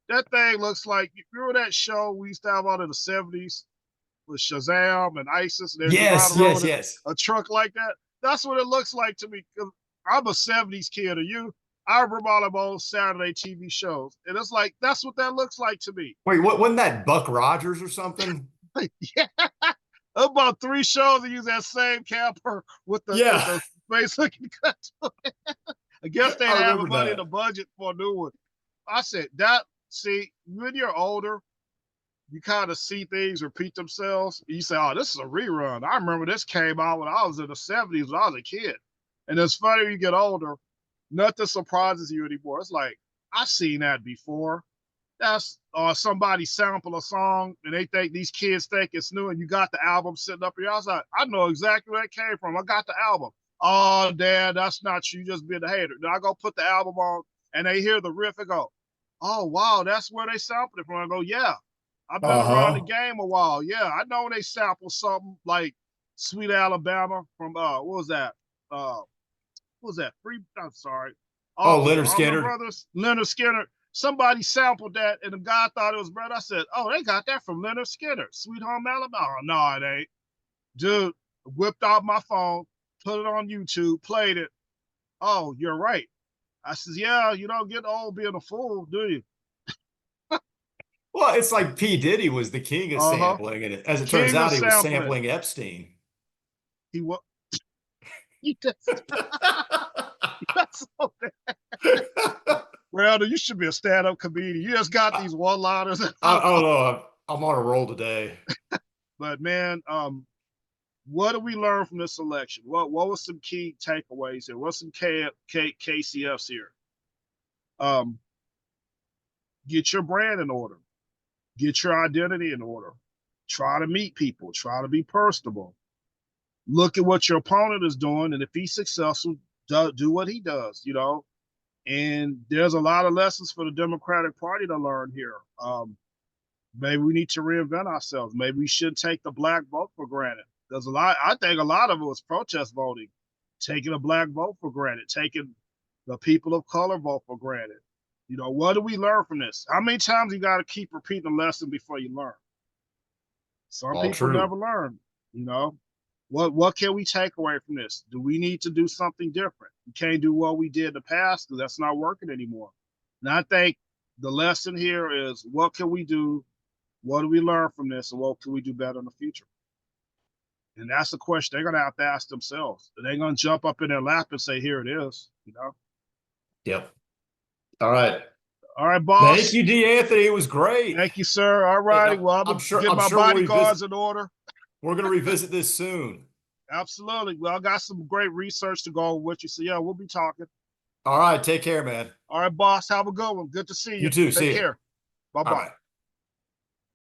that thing looks like, you remember that show we used to have out in the 70s with Shazam and ISIS, and they would ride Yes, around yes, with yes. a truck like that? That's what it looks like to me. 'Cause I'm a 70s kid, or you. I remember all of old Saturday TV shows, and it's like that's what that looks like to me. Wait, what wasn't that Buck Rogers or something? Yeah, about three shows that use that same camper with Yeah, the face looking cut. I guess they I didn't have the remember money in that. the budget for a new one. I said that. See, when you're older, you kind of see things repeat themselves. You say, "Oh, this is a rerun." I remember this came out when I was in the 70s when I was a kid. And it's funny when you get older, nothing surprises you anymore. It's like I've seen that before. That's somebody sample a song and they think these kids think it's new, and you got the album sitting up here. I was like, I know exactly where it came from. I got the album. Oh, Dad, that's not you. Just being a hater. Then I go put the album on, and they hear the riff and go, "Oh, wow, that's where they sampled it from." I go, "Yeah, I've been around the Uh-huh. game a while. Yeah, I know when they sample something like Sweet Alabama from what was that? What was that? Free. I'm sorry. Oh, Oh, Leonard Allman Skinner. Brothers, Leonard Skinner. Somebody sampled that, and the guy thought it was Brett. I said, "Oh, they got that from Leonard Skinner, Sweet Home Alabama." Oh, no, it ain't. Dude, whipped out my phone, put it on YouTube, played it. Oh, you're right. I says, "Yeah, you don't get old being a fool, do you?" Well, it's like P. Diddy was the king of Uh huh. sampling, and as it turns King of out, he was sampling. sampling Epstein. He was. He just, that's so bad. Well, you should be a stand-up comedian. You just got I, these one-liners. I don't know. I'm on a roll today. But man, what do we learn from this election? What was some key takeaways here? What's some KCFs here? Um, get your brand in order. Get your identity in order. Try to meet people. Try to be personable. Look at what your opponent is doing, and if he's successful, do what he does. And there's a lot of lessons for the Democratic Party to learn here. Maybe we need to reinvent ourselves. Maybe we should take the black vote for granted. There's a lot. I think a lot of it was protest voting, taking a black vote for granted, taking the people of color vote for granted. What do we learn from this? How many times you got to keep repeating the lesson before you learn? Some All people true. never learn. You know, what can we take away from this? Do we need to do something different? We can't do what we did in the past because that's not working anymore. And I think the lesson here is what can we do? What do we learn from this, and what can we do better in the future? And that's the question they're gonna have to ask themselves. They ain't gonna jump up in their lap and say, "Here it is." Yep. All right. All right, Thank boss. you, D. Anthony. It was great. Thank you, sir. All Hey, righty. Well, I'm I'm gonna sure. get I'm my sure we'll revisit. bodyguards in order. We're going to revisit this soon. Absolutely. Well, I got some great research to go with you. So yeah, we'll be talking. All right. Take care, man. All right, boss. Have a good one. Good to see You you. too. Take See you. care. Bye Bye bye. bye.